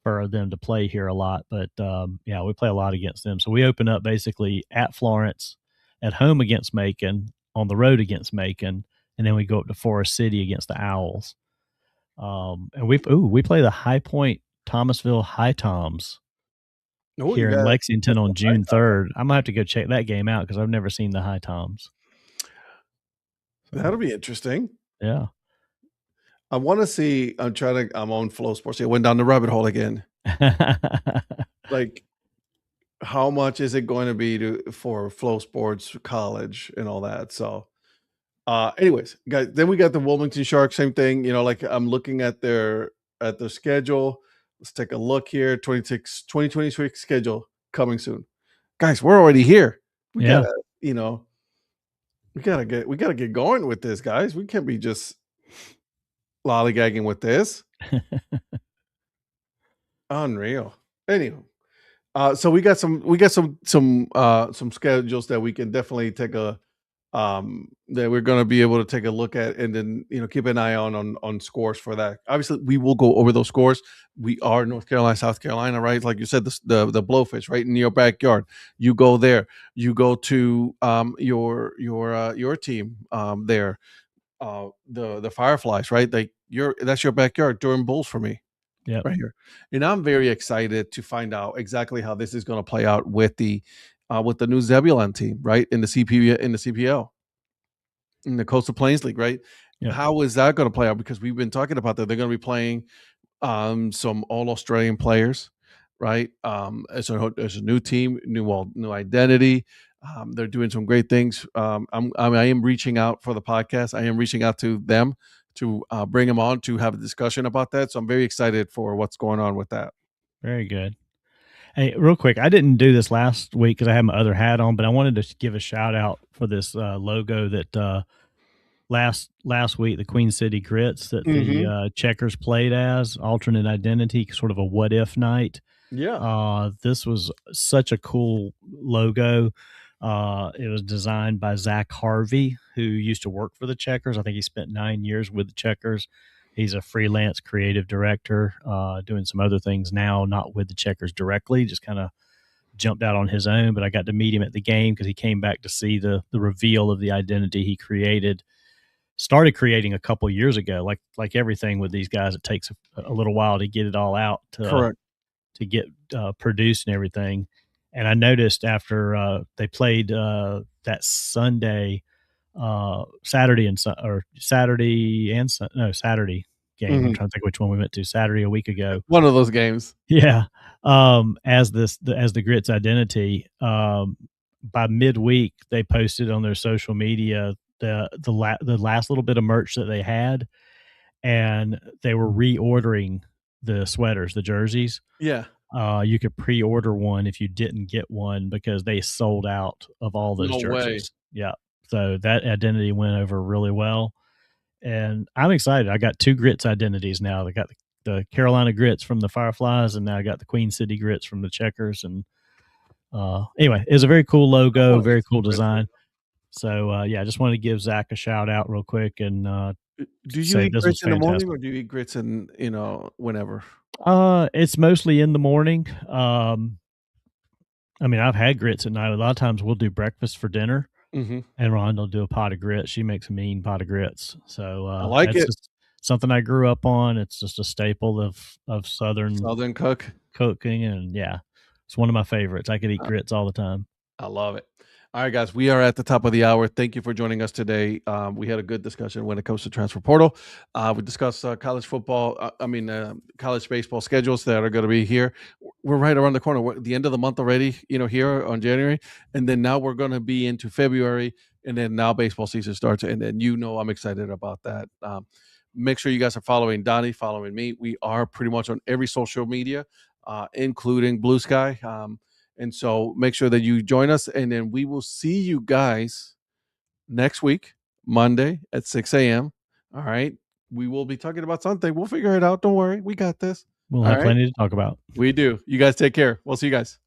them to play here a lot. But yeah, we play a lot against them. So we open up basically at Florence, at home against Macon, on the road against Macon, and then we go up to Forest City against the Owls. And we play the High Point Thomasville High Toms here in Lexington on June 3rd. I'm gonna have to go check that game out because I've never seen the High Toms. That'll be interesting. Yeah. I want to see. I'm on Flow Sports. I went down the rabbit hole again. Like, how much is it going to be for Flow Sports College and all that? So, anyways, guys, then we got the Wilmington Sharks. Same thing. Like I'm looking at their schedule. Let's take a look here. 2026 schedule coming soon. Guys, we're already here. We gotta get going with this, guys. We can't be just lollygagging with this. Unreal. Anyway, so we got some schedules that we can definitely take a that we're going to be able to take a look at, and then keep an eye on scores for that. Obviously, we will go over those scores. We are North Carolina, South Carolina, right? Like you said, the Blowfish right in your backyard. You go there. You go to your team there. The Fireflies, right? Like that's your backyard. Durham Bulls for me. Yeah. Right here. And I'm very excited to find out exactly how this is going to play out with the new Zebulon team, right? In the CPL, in the Coastal Plains League, right? Yeah. How is that going to play out? Because we've been talking about that. They're going to be playing some all Australian players, right? It's a new team, new identity. They're doing some great things. I am reaching out for the podcast. I am reaching out to them to bring them on to have a discussion about that. So I'm very excited for what's going on with that. Very good. Hey, real quick, I didn't do this last week because I had my other hat on, but I wanted to give a shout out for this logo that last week, the Queen City Grits that the Checkers played as alternate identity, sort of a what if night. Yeah. This was such a cool logo. It was designed by Zach Harvey, who used to work for the Checkers. I think he spent 9 years with the Checkers. He's a freelance creative director, doing some other things now, not with the Checkers directly, just kind of jumped out on his own. But I got to meet him at the game because he came back to see the reveal of the identity he started creating a couple years ago. Like everything with these guys, it takes a little while to get it all out Correct. to get produced and everything. And I noticed after they played that Sunday, Saturday game. I'm trying to think which one we went to. Saturday a week ago. One of those games. Yeah. As the Grits identity, by midweek they posted on their social media the last little bit of merch that they had, and they were reordering the sweaters, the jerseys. Yeah. You could pre-order one if you didn't get one because they sold out of all those jerseys. Yeah. So that identity went over really well. And I'm excited. I got 2 Grits identities now. I got the Carolina Grits from the Fireflies, and now I got the Queen City Grits from the Checkers. And anyway, it's a very cool logo, very cool design. So yeah, I just wanted to give Zach a shout out real quick. And do you eat grits in the morning, or do you eat grits in whenever? It's mostly in the morning. I mean, I've had grits at night. A lot of times we'll do breakfast for dinner, and Rhonda will do a pot of grits. She makes a mean pot of grits. So I like it. Just something I grew up on. It's just a staple of Southern cooking, and yeah, it's one of my favorites. I could eat grits all the time. I love it. All right, guys, we are at the top of the hour. Thank you for joining us today. We had a good discussion when it comes to transfer portal. We discussed college football, college baseball schedules that are going to be here. We're right around the corner. We're at the end of the month already, here on January. And then now we're going to be into February. And then now baseball season starts. And then I'm excited about that. Make sure you guys are following Donnie, following me. We are pretty much on every social media, including Blue Sky. And so make sure that you join us, and then we will see you guys next week, Monday at 6 a.m. All right. We will be talking about something. We'll figure it out. Don't worry. We got this. We'll have plenty to talk about. We do. You guys take care. We'll see you guys.